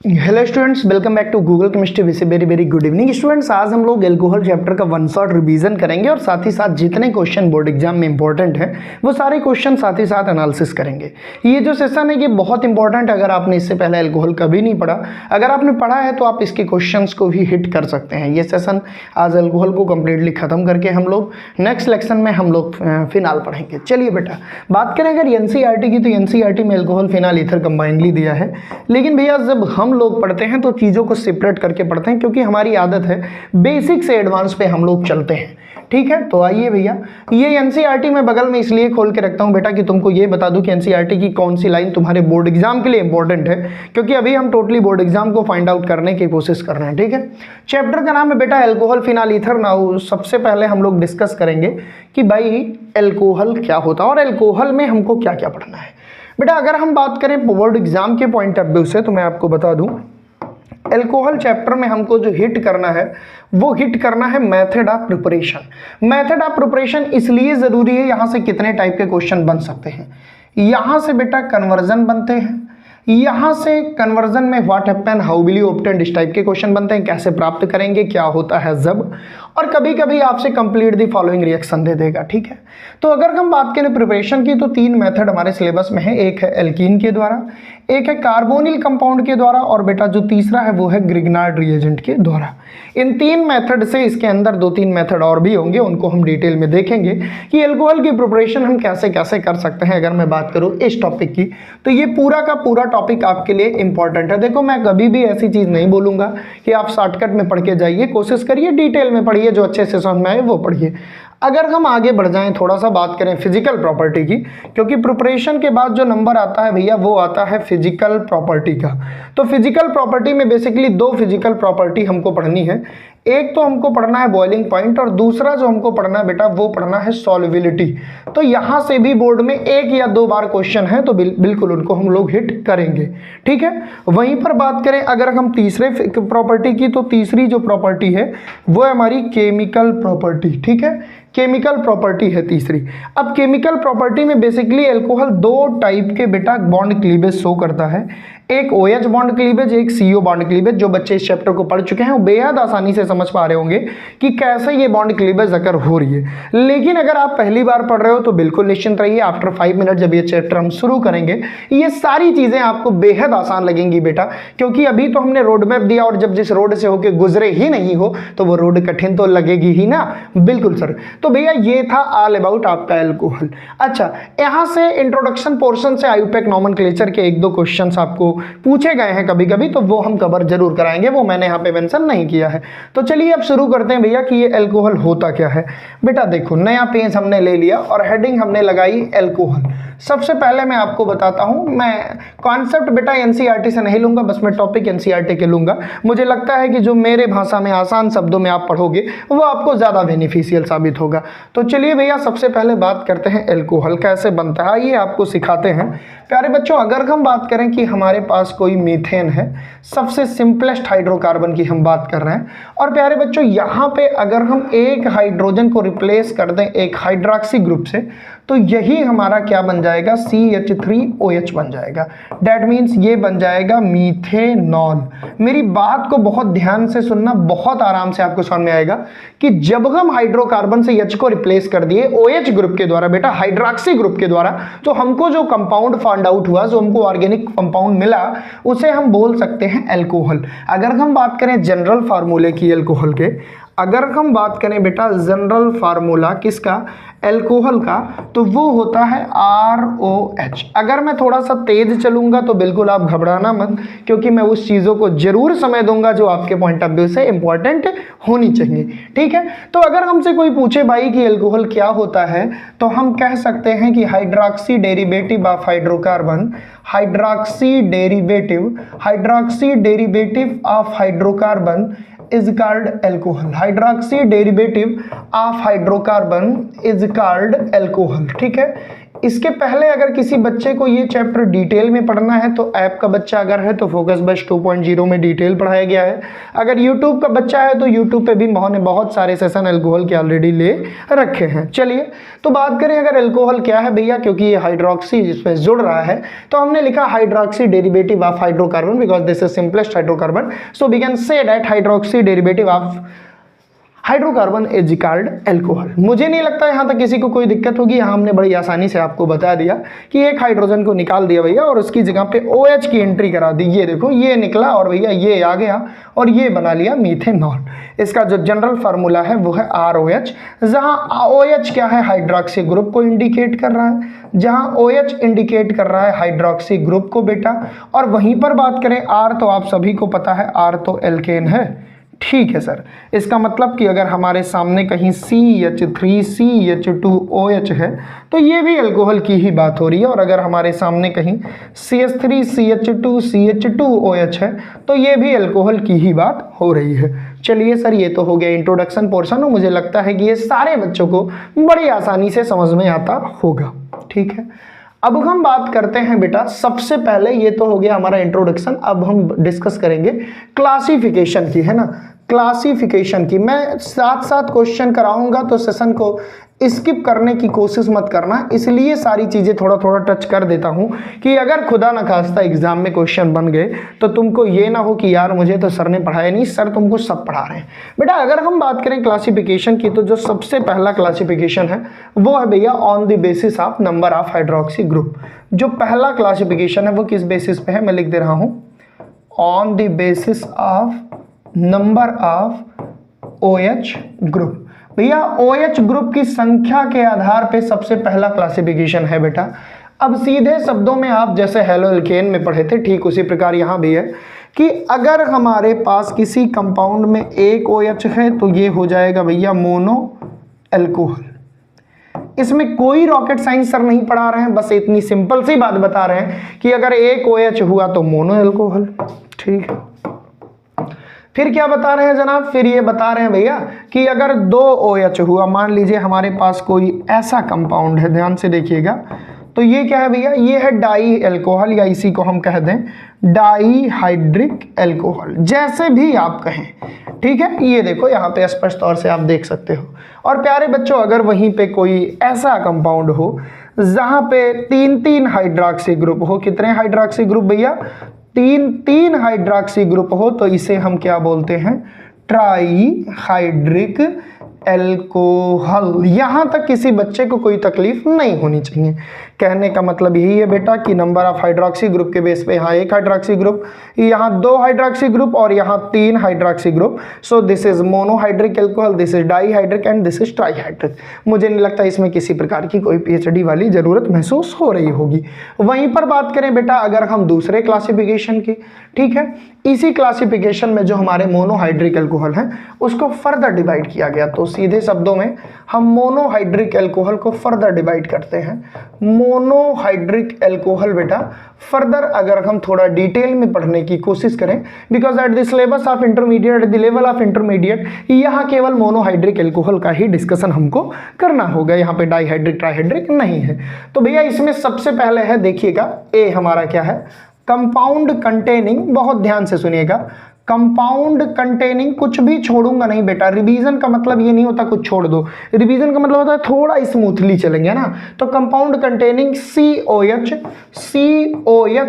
Hello students, welcome back to Google chemistry with very very good evening students. आज हम लोग alcohol chapter का one shot revision करेंगे और साथ ही साथ जितने क्वेश्चन बोर्ड एग्जाम में इंपॉर्टेंट हैं वो सारे क्वेश्चन साथ ही साथ एनालिसिस करेंगे। ये जो सेशन है ये बहुत इंपॉर्टेंट है। अगर आपने इससे पहले एल्कोहल कभी नहीं पढ़ा, अगर आपने पढ़ा है तो आप इसके क्वेश्चन को भी हिट कर सकते हैं। ये सेशन आज एल्कोहल को कम्प्लीटली खत्म करके हम लोग नेक्स्ट लेक्शन में हम लोग फिनाल पढ़ेंगे। चलिए बेटा, बात करें अगर एनसीईआरटी की, तो एनसीईआरटी में एल्कोहल फिनाल ईथर कंबाइनली दिया है। लेकिन भैया जब हम लोग पढ़ते हैं तो चीज़ों को सेपरेट करके पढ़ते हैं, क्योंकि हमारी आदत है बेसिक से एडवांस पे हम लोग चलते हैं। ठीक है, तो आइए भैया, ये एनसीईआरटी में बगल में इसलिए खोल के रखता हूं बेटा कि तुमको ये बता दूं कि एनसीईआरटी की कौन सी लाइन तुम्हारे बोर्ड एग्जाम के लिए इंपॉर्टेंट है, क्योंकि अभी हम टोटली बोर्ड एग्जाम को फाइंड आउट करने की कोशिश कर रहे हैं। ठीक है, चैप्टर का नाम है बेटा एल्कोहल फिनाल ईथर। नाउ सबसे पहले हम लोग डिस्कस करेंगे कि भाई एल्कोहल क्या होता है और एल्कोहल में हमको क्या क्या पढ़ना है। बेटा अगर हम बात करें बोर्ड एग्जाम के पॉइंट ऑफ व्यू से, तो मैं आपको बता दूं एल्कोहल चैप्टर में हमको जो हिट करना है वो हिट करना है method of preparation. Method of preparation इसलिए ज़रूरी है, यहाँ से कितने टाइप के क्वेश्चन बन सकते हैं। यहाँ से बेटा कन्वर्जन बनते हैं, यहाँ से कन्वर्जन में what happen, how will you obtain, इस टाइप के क्वेश्चन बनते हैं, कैसे प्राप्त करेंगे, क्या होता है जब, और कभी कभी आपसे कंप्लीट दी फॉलोइंग रिएक्शन दे देगा। ठीक है, तो अगर हम बात करें प्रिपरेशन की तो तीन मेथड हमारे सिलेबस में है। एक है एल्कीन के द्वारा, एक है कार्बोनिल कंपाउंड के द्वारा, और बेटा जो तीसरा है वो है ग्रिग्नार्ड रिएजेंट के द्वारा। इन तीन मेथड से, इसके अंदर दो तीन मेथड और भी होंगे, उनको हम डिटेल में देखेंगे कि एल्कोहल की प्रिपरेशन हम कैसे कैसे कर सकते हैं। अगर मैं बात करूँ इस टॉपिक की, तो ये पूरा का पूरा टॉपिक आपके लिए इंपॉर्टेंट है। देखो मैं कभी भी ऐसी चीज़ नहीं बोलूँगा कि आप शॉर्टकट में पढ़ के जाइए, कोशिश करिए डिटेल में पढ़िए, जो अच्छे से समझ में आए वो पढ़िए। अगर हम आगे बढ़ जाएं, थोड़ा सा बात करें फिजिकल प्रॉपर्टी की, क्योंकि प्रिपरेशन के बाद जो नंबर आता है भैया वो आता है फिजिकल प्रॉपर्टी का। तो फिजिकल प्रॉपर्टी में बेसिकली दो फिजिकल प्रॉपर्टी हमको पढ़नी है। एक तो हमको पढ़ना है बॉइलिंग पॉइंट, और दूसरा जो हमको पढ़ना है बेटा वो पढ़ना है सॉल्युबिलिटी। तो यहाँ से भी बोर्ड में एक या दो बार क्वेश्चन है, तो बिल्कुल उनको हम लोग हिट करेंगे। ठीक है, वहीं पर बात करें अगर हम तीसरे प्रॉपर्टी की, तो तीसरी जो प्रॉपर्टी है वो है हमारी केमिकल प्रॉपर्टी। ठीक है, केमिकल प्रॉपर्टी है तीसरी। अब केमिकल प्रॉपर्टी में बेसिकली एल्कोहल दो टाइप के बेटा बॉन्ड क्लीवेज शो करता है। एक OH बॉन्ड क्लीवेज, एक CO बॉन्ड क्लीवेज। जो बच्चे इस चैप्टर को पढ़ चुके हैं वो बेहद आसानी से समझ पा रहे होंगे कि कैसे ये बॉन्ड क्लीवेज अगर हो रही है। लेकिन अगर आप पहली बार पढ़ रहे हो तो बिल्कुल निश्चिंत रहिए, आफ्टर 5 मिनट जब ये चैप्टर हम शुरू करेंगे ये सारी चीजें आपको बेहद आसान लगेंगी बेटा, क्योंकि अभी तो हमने रोड मैप दिया और जब जिस रोड से होके गुजरे ही नहीं हो तो वो रोड कठिन तो लगेगी ही ना। बिल्कुल सर, तो भैया ये था ऑल अबाउट आपका एल्कोहल। अच्छा, यहाँ से इंट्रोडक्शन पोर्शन से आयुपेक नॉमेनक्लेचर के एक दो क्वेश्चंस आपको पूछे गए हैं कभी कभी, तो वो हम कवर जरूर कराएंगे, वो मैंने यहाँ पे मेंशन नहीं किया है। तो चलिए अब शुरू करते हैं भैया कि ये एल्कोहल होता क्या है। बेटा देखो, नया पेज हमने ले लिया और हेडिंग हमने लगाई एल्कोहल। सबसे पहले मैं आपको बताता हूं, मैं कॉन्सेप्ट बेटा एनसीईआरटी से नहीं लूंगा, बस मैं टॉपिक एनसीईआरटी के लूंगा। मुझे लगता है कि जो मेरे भाषा में आसान शब्दों में आप पढ़ोगे वो आपको ज़्यादा बेनिफिशियल साबित होगा। तो चलिए भैया सबसे पहले बात करते हैं एल्कोहल कैसे बनता है, ये आपको सिखाते हैं। प्यारे बच्चों, अगर हम बात करें कि हमारे पास कोई मीथेन है, सबसे सिंपलेस्ट हाइड्रोकार्बन की हम बात कर रहे हैं, और प्यारे बच्चों यहाँ पे अगर हम एक हाइड्रोजन को रिप्लेस कर दें एक हाइड्रॉक्सी ग्रुप से, तो यही हमारा क्या बन जाएगा, CH3OH बन जाएगा। डैट मीन्स ये बन जाएगा मीथेनॉल। मेरी बात को बहुत ध्यान से सुनना, बहुत आराम से आपको समझ में आएगा कि जब हम हाइड्रोकार्बन से H को रिप्लेस कर दिए OH ग्रुप के द्वारा बेटा, हाइड्रॉक्सी ग्रुप के द्वारा, तो हमको जो कंपाउंड फाइंड आउट हुआ, जो हमको ऑर्गेनिक कंपाउंड मिला, उसे हम बोल सकते हैं एल्कोहल। अगर हम बात करें जनरल फार्मूले की एल्कोहल के, अगर हम बात करें बेटा जनरल फार्मूला किसका, एल्कोहल का, तो वो होता है ROH। अगर मैं थोड़ा सा तेज चलूंगा तो बिल्कुल आप घबराना मत, क्योंकि मैं उस चीज़ों को जरूर समय दूंगा जो आपके पॉइंट ऑफ व्यू से इंपॉर्टेंट होनी चाहिए। ठीक है, तो अगर हमसे कोई पूछे भाई कि एल्कोहल क्या होता है, तो हम कह सकते हैं कि hydroxy derivative of hydrocarbon, hydroxy derivative of hydrocarbon is called alcohol। Hydroxy derivative of hydrocarbon is called alcohol. ठीक है, इसके पहले अगर किसी बच्चे को ये चैप्टर डिटेल में पढ़ना है तो ऐप का बच्चा अगर है तो फोकस बैच 2.0 में डिटेल पढ़ाया गया है। अगर यूट्यूब का बच्चा है तो यूट्यूब पे भी उन्होंने बहुत सारे सेशन अल्कोहल के ऑलरेडी ले रखे हैं। चलिए तो बात करें अगर अल्कोहल क्या है भैया, क्योंकि ये हाइड्रोक्सी इसमें जुड़ रहा है तो हमने लिखा hydroxy derivative of hydrocarbon because this is simplest hydrocarbon, so we can say that hydroxy derivative of hydrocarbon is called alcohol. मुझे नहीं लगता यहाँ तक किसी को कोई दिक्कत होगी। यहाँ हमने बड़ी आसानी से आपको बता दिया कि एक हाइड्रोजन को निकाल दिया भैया और उसकी जगह पे OH की एंट्री करा दी। ये देखो ये निकला और भैया ये आ गया और ये बना लिया मीथेनॉल। इसका जो जनरल फार्मूला है वो है ROH, जहाँ OH क्या है हाइड्रोक्सी ग्रुप को इंडिकेट कर रहा है, जहाँ OH इंडिकेट कर रहा है हाइड्रोक्सी ग्रुप को बेटा। और वहीं पर बात करें R तो आप सभी को पता है R तो एल्केन है, ठीक है सर। इसका मतलब कि अगर हमारे सामने कहीं CH3CH2OH है तो ये भी अल्कोहल की ही बात हो रही है, और अगर हमारे सामने कहीं CH3CH2CH2OH है तो ये भी अल्कोहल की ही बात हो रही है। चलिए सर ये तो हो गया इंट्रोडक्शन पोर्शन, और मुझे लगता है कि ये सारे बच्चों को बड़ी आसानी से समझ में आता होगा, ठीक है। अब हम बात करते हैं बेटा, सबसे पहले ये तो हो गया हमारा इंट्रोडक्शन। अब हम डिस्कस करेंगे क्लासिफिकेशन की, है ना, क्लासिफिकेशन की। मैं साथ साथ क्वेश्चन कराऊंगा तो सेशन को स्किप करने की कोशिश मत करना, इसलिए सारी चीजें थोड़ा थोड़ा टच कर देता हूं कि अगर खुदा न खास्ता एग्जाम में क्वेश्चन बन गए तो तुमको ये ना हो कि यार मुझे तो सर ने पढ़ाया नहीं, सर तुमको सब पढ़ा रहे हैं। बेटा अगर हम बात करें क्लासिफिकेशन की तो जो सबसे पहला क्लासिफिकेशन है वो है भैया on the basis of number of hydroxy group. जो पहला क्लासिफिकेशन है वो किस बेसिस पे है, मैं लिख दे रहा हूं, on the basis of number of OH group. भैया OH ग्रुप की संख्या के आधार पे सबसे पहला क्लासिफिकेशन है बेटा। अब सीधे शब्दों में आप जैसे हेलो एल्केन में पढ़े थे ठीक उसी प्रकार यहाँ भी है कि अगर हमारे पास किसी कंपाउंड में एक OH है तो ये हो जाएगा भैया मोनो अल्कोहल। इसमें कोई रॉकेट साइंस सर नहीं पढ़ा रहे हैं, बस इतनी सिंपल सी बात बता रहे हैं कि अगर एक OH हुआ तो मोनो अल्कोहल, ठीक है। फिर क्या बता रहे हैं जनाब, फिर ये बता रहे हैं भैया कि अगर दो OH हुआ, मान लीजिए हमारे पास कोई ऐसा कंपाउंड है, ध्यान से देखिएगा, तो ये क्या है भैया, ये है डाई अल्कोहल या इसी को हम कह दें डाई हाइड्रिक अल्कोहल, जैसे भी आप कहें, ठीक है। ये देखो यहाँ पे स्पष्ट तौर से आप देख सकते हो। और प्यारे बच्चों अगर वहीं पे कोई ऐसा कंपाउंड हो जहाँ पे 3-3 हाइड्रोक्सी ग्रुप हो, कितने हाइड्रोक्सी ग्रुप भैया, 3 हाइड्रोक्सी ग्रुप हो, तो इसे हम क्या बोलते हैं, ट्राई हाइड्रिक अल्कोहल। यहां तक किसी बच्चे को कोई तकलीफ नहीं होनी चाहिए। कहने का मतलब यही है बेटा कि नंबर ऑफ हाइड्रोक्सी ग्रुप के बेस पे यहाँ एक हाइड्रोक्सी ग्रुप, यहाँ 2 हाइड्रोक्सी ग्रुप और यहाँ 3 hydroxy group. So this is monohydric alcohol, this is dihydric and this is trihydric. मुझे नहीं लगता इसमें किसी प्रकार की कोई PhD वाली जरूरत महसूस हो रही होगी। वहीं पर बात करें बेटा अगर हम दूसरे क्लासिफिकेशन की, ठीक है, इसी क्लासिफिकेशन में जो हमारे मोनोहाइड्रिक अल्कोहल है उसको फर्दर डिवाइड किया गया। तो सीधे शब्दों में हम मोनोहाइड्रिक अल्कोहल को फर्दर डिवाइड करते हैं। मोनोहाइड्रिक अल्कोहल बेटा फर्दर अगर हम थोड़ा डिटेल में पढ़ने की कोशिश करें, because at the syllabus of intermediate, the level of intermediate, यहाँ केवल मोनोहाइड्रिक अल्कोहल का ही डिस्कशन हमको करना होगा, यहाँ पे डाईहाइड्रिक ट्राईहाइड्रिक नहीं है। तो भैया इसमें सबसे पहले है, देखिएगा ए हमारा क्या है, कंपाउंड कंटेनिंग, बहुत ध्यान से सुनिएगा, कंपाउंड कंटेनिंग, कुछ भी छोड़ूंगा नहीं बेटा। रिवीजन का मतलब ये नहीं होता कुछ छोड़ दो, रिवीजन का मतलब होता है थोड़ा स्मूथली चलेंगे ना। तो कंपाउंड कंटेनिंग COH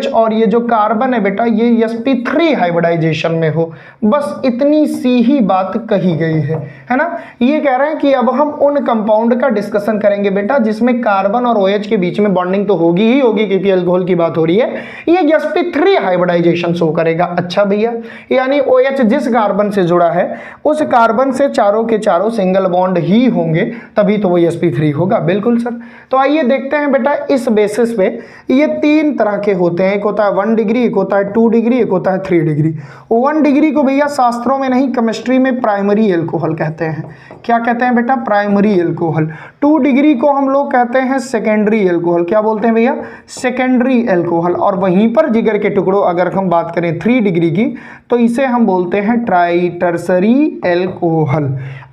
और ये जो कार्बन है बेटा ये sp3 हाइब्रिडाइजेशन में हो, बस इतनी सी ही बात कही गई है ना। ये कह रहे हैं कि अब हम उन कंपाउंड का डिस्कशन करेंगे बेटा जिसमें कार्बन और OH के बीच में बॉन्डिंग तो होगी ही होगी क्योंकि अल्कोहल की बात हो रही है, ये sp3 हाइब्रिडाइजेशन शो करेगा। अच्छा भैया, यानी OH जिस कार्बन से जुड़ा है उस कार्बन से चारों के चारों सिंगल बॉन्ड ही होंगे, तभी तो वो sp3 होगा। बिल्कुल सर। तो आइए देखते हैं बेटा इस बेसिस पे ये 3 तरह के होते हैं, एक होता है 1 डिग्री, एक होता है 2 डिग्री, एक होता है 3 डिग्री। 1 डिग्री को भैया शास्त्रों में नहीं, केमिस्ट्री में प्राइमरी अल्कोहल कहते हैं। क्या कहते हैं बेटा, प्राइमरी अल्कोहल। 2 डिग्री को हम लोग कहते हैं सेकेंडरी अल्कोहल। क्या बोलते हैं भैया, सेकेंडरी अल्कोहल। और वहीं पर जिगर के टुकड़ों अगर हम बात करें 3 डिग्री की तो इसे हम बोलते हैं ट्राई टर्सरी एल्कोहल।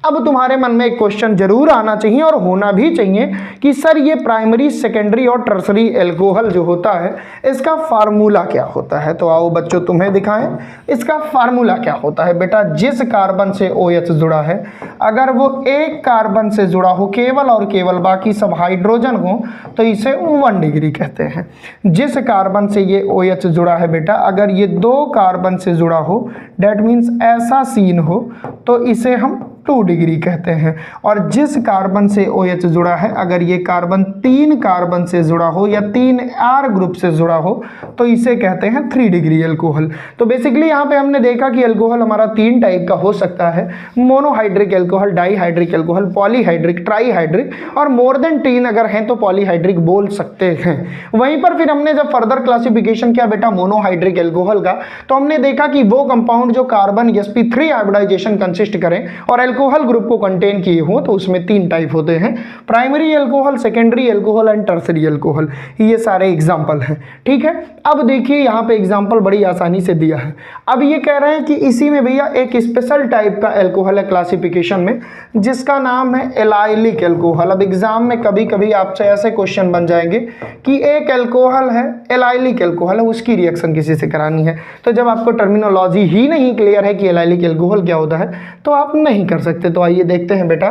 अब तुम्हारे मन में एक क्वेश्चन जरूर आना चाहिए और होना भी चाहिए कि सर ये प्राइमरी, सेकेंडरी और टर्सरी एल्कोहल जो होता है इसका फार्मूला क्या होता है। तो आओ बच्चों तुम्हें दिखाएं इसका फार्मूला क्या होता है। बेटा जिस कार्बन से OH जुड़ा है अगर वो एक कार्बन से जुड़ा हो केवल और केवल, बाकी सब हाइड्रोजन हो, तो इसे 1 डिग्री कहते हैं। जिस कार्बन से ये OH जुड़ा है बेटा अगर ये 2 कार्बन से जुड़ा हो, डेट मीन्स ऐसा सीन हो, तो इसे हम 2 डिग्री कहते हैं। और जिस कार्बन से OH जुड़ा है अगर ये कार्बन 3 कार्बन से जुड़ा हो या 3R ग्रुप से जुड़ा हो, तो इसे कहते हैं 3 डिग्री एल्कोहल। तो बेसिकली यहाँ पे हमने देखा कि एल्कोहल हमारा 3 टाइप का हो सकता है, monohydric alcohol, dihydric alcohol, polyhydric, trihydric, और मोर देन 3 अगर हैं तो पॉलीहाइड्रिक बोल सकते हैं। वहीं पर फिर हमने जब फर्दर क्लासिफिकेशन किया बेटा मोनोहाइड्रिक एल्कोहल का, तो हमने देखा कि वो कंपाउंड जो कार्बन sp3 हाइब्रिडाइजेशन कंसिस्ट करें और एल्कोहल ग्रुप को कंटेन किए हो, तो उसमें 3 टाइप होते हैं, primary alcohol, secondary alcohol and tertiary alcohol. ये सारे एग्जांपल हैं, ठीक है। अब देखिए यहाँ पे एग्जांपल बड़ी आसानी से दिया है। अब ये कह रहे हैं कि इसी में भैया एक स्पेशल टाइप का एल्कोहल है क्लासिफिकेशन में, जिसका नाम है एलाइलिक एल्कोहल। अब एग्जाम में कभी कभी आपसे ऐसे क्वेश्चन बन जाएंगे कि एक एल्कोहल है, एलाइलिक एल्कोहल है, उसकी रिएक्शन किसी से करानी है। तो जब आपको टर्मिनोलॉजी ही नहीं क्लियर है कि एलाइलिक एल्कोहल क्या होता है, तो आप नहीं कर सकते। तो आइए देखते हैं बेटा,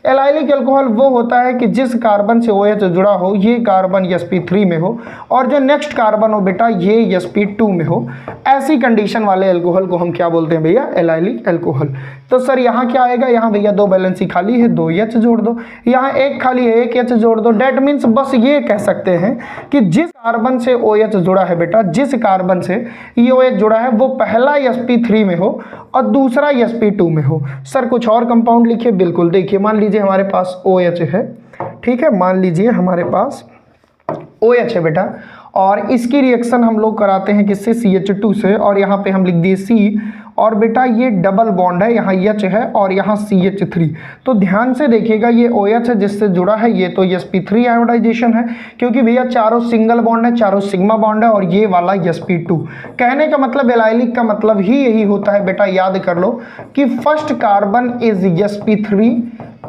एलाइलिक एल्कोहल वो होता है कि जिस कार्बन से OH जुड़ा हो ये कार्बन sp3 में हो और जो नेक्स्ट कार्बन हो बेटा ये sp2 में हो। ऐसी कंडीशन वाले एल्कोहल को हम क्या बोलते हैं भैया, एलाइलिक एल्कोहल। तो सर यहाँ क्या आएगा, यहाँ भैया 2 बैलेंसी खाली है, 2 H जोड़ दो, यहाँ 1 खाली है, 1 H जोड़ दो। डेट मीन्स बस ये कह सकते हैं कि जिस कार्बन से OH जुड़ा है बेटा, जिस कार्बन से ये OH जुड़ा है वो पहला sp3 में हो और दूसरा sp2 में हो। सर कुछ और कंपाउंड लिखिए। बिल्कुल, देखिए मान लीजिए हमारे पास OH है, ठीक है, मान लीजिए हमारे पास OH है बेटा, और इसकी रिएक्शन हम लोग कराते हैं किससे, CH2 से, और यहाँ पे हम लिख दिए C, और बेटा ये डबल बॉन्ड है, यहाँ H है और यहाँ CH3। तो ध्यान से देखिएगा ये OH है जिससे जुड़ा है, ये तो sp3 हाइब्रिडाइजेशन है क्योंकि भैया चारों सिंगल बॉन्ड है, चारों सिग्मा बॉन्ड है, और ये वाला sp2। कहने का मतलब एलाइलिक का मतलब ही यही होता है बेटा, याद कर लो कि first carbon is sp3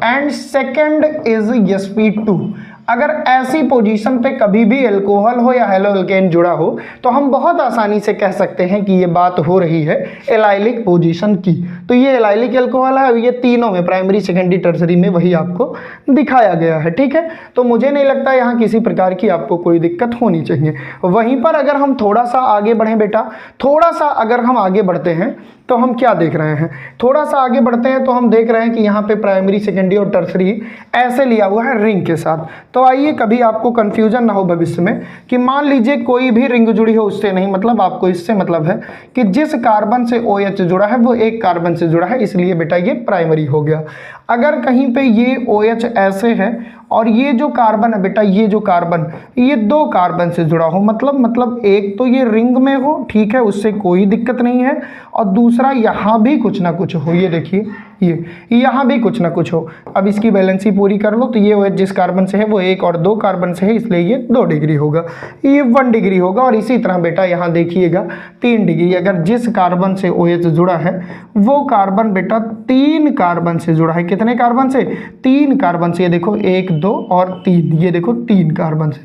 and second is sp2। अगर ऐसी पोजीशन पे कभी भी एल्कोहल हो या हेलो एल्केन जुड़ा हो, तो हम बहुत आसानी से कह सकते हैं कि ये बात हो रही है एलाइलिक पोजीशन की। तो ये एलाइलिक एल्कोहल है, ये तीनों में, प्राइमरी, सेकेंडरी, टर्सरी में वही आपको दिखाया गया है, ठीक है। तो मुझे नहीं लगता यहाँ किसी प्रकार की आपको कोई दिक्कत होनी चाहिए। वहीं पर अगर हम थोड़ा सा आगे बढ़ें बेटा, थोड़ा सा अगर हम आगे बढ़ते हैं तो हम क्या देख रहे हैं, थोड़ा सा आगे बढ़ते हैं तो हम देख रहे हैं कि यहाँ पे प्राइमरी, सेकेंडरी और टर्सरी ऐसे लिया हुआ है रिंग के साथ। तो आइए कभी आपको कंफ्यूजन ना हो भविष्य में कि मान लीजिए कोई भी रिंग जुड़ी हो, उससे नहीं मतलब, आपको इससे मतलब है कि जिस कार्बन से OH जुड़ा है वो एक कार्बन से जुड़ा है, इसलिए बेटा ये प्राइमरी हो गया। अगर कहीं पे ये OH ऐसे है और ये जो कार्बन है बेटा, ये जो कार्बन, ये 2 कार्बन से जुड़ा हो, मतलब एक तो ये रिंग में हो, ठीक है, उससे कोई दिक्कत नहीं है, और दूसरा यहाँ भी कुछ ना कुछ हो। ये देखिए ये यहाँ भी कुछ ना कुछ हो। अब इसकी बैलेंसी पूरी कर लो, तो ये OH जिस कार्बन से है वो 1 और 2 कार्बन से है, इसलिए ये 2 डिग्री होगा, ये 1 डिग्री होगा। और इसी तरह बेटा यहाँ देखिएगा 3 डिग्री। अगर जिस कार्बन से OH जुड़ा है वो कार्बन बेटा 3 कार्बन से जुड़ा है। कितने कार्बन से, 3 कार्बन से। ये देखो 1, 2 और 3, ये देखो 3 कार्बन से,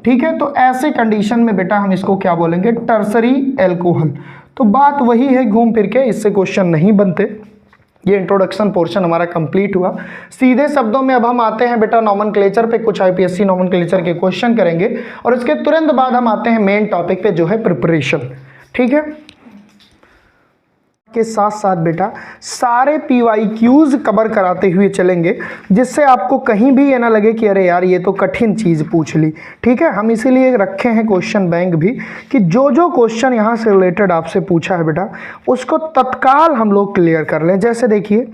ठीक है। तो ऐसे कंडीशन में बेटा हम इसको क्या बोलेंगे, टर्सरी एल्कोहल। तो बात वही है, घूम फिर के इससे क्वेश्चन नहीं बनते। ये इंट्रोडक्शन पोर्शन हमारा कंप्लीट हुआ। सीधे शब्दों में अब हम आते हैं बेटा नॉमेनक्लेचर पे, कुछ IPSC नॉमेनक्लेचर के क्वेश्चन करेंगे और उसके तुरंत बाद हम आते हैं मेन टॉपिक पे जो है प्रिपरेशन, ठीक है। के साथ साथ बेटा सारे PYQs कवर कराते हुए चलेंगे, जिससे आपको कहीं भी ये ना लगे कि अरे यार ये तो कठिन चीज़ पूछ ली, ठीक है। हम इसीलिए रखे हैं क्वेश्चन बैंक भी कि जो जो क्वेश्चन यहाँ से रिलेटेड आपसे पूछा है बेटा उसको तत्काल हम लोग क्लियर कर लें। जैसे देखिए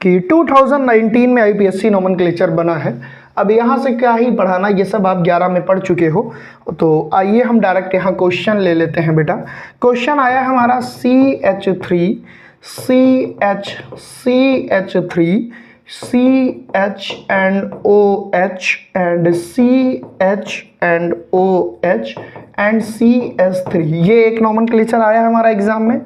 कि 2019 में IPSC नॉमेनक्लेचर बना है। अब यहाँ से क्या ही पढ़ाना, ये सब आप 11 में पढ़ चुके हो। तो आइए हम डायरेक्ट यहाँ क्वेश्चन ले लेते हैं बेटा। क्वेश्चन आया हमारा CH3 CH and OH and CH and OH and CH3, ये एक नॉमेनक्लेचर आया हमारा एग्जाम में।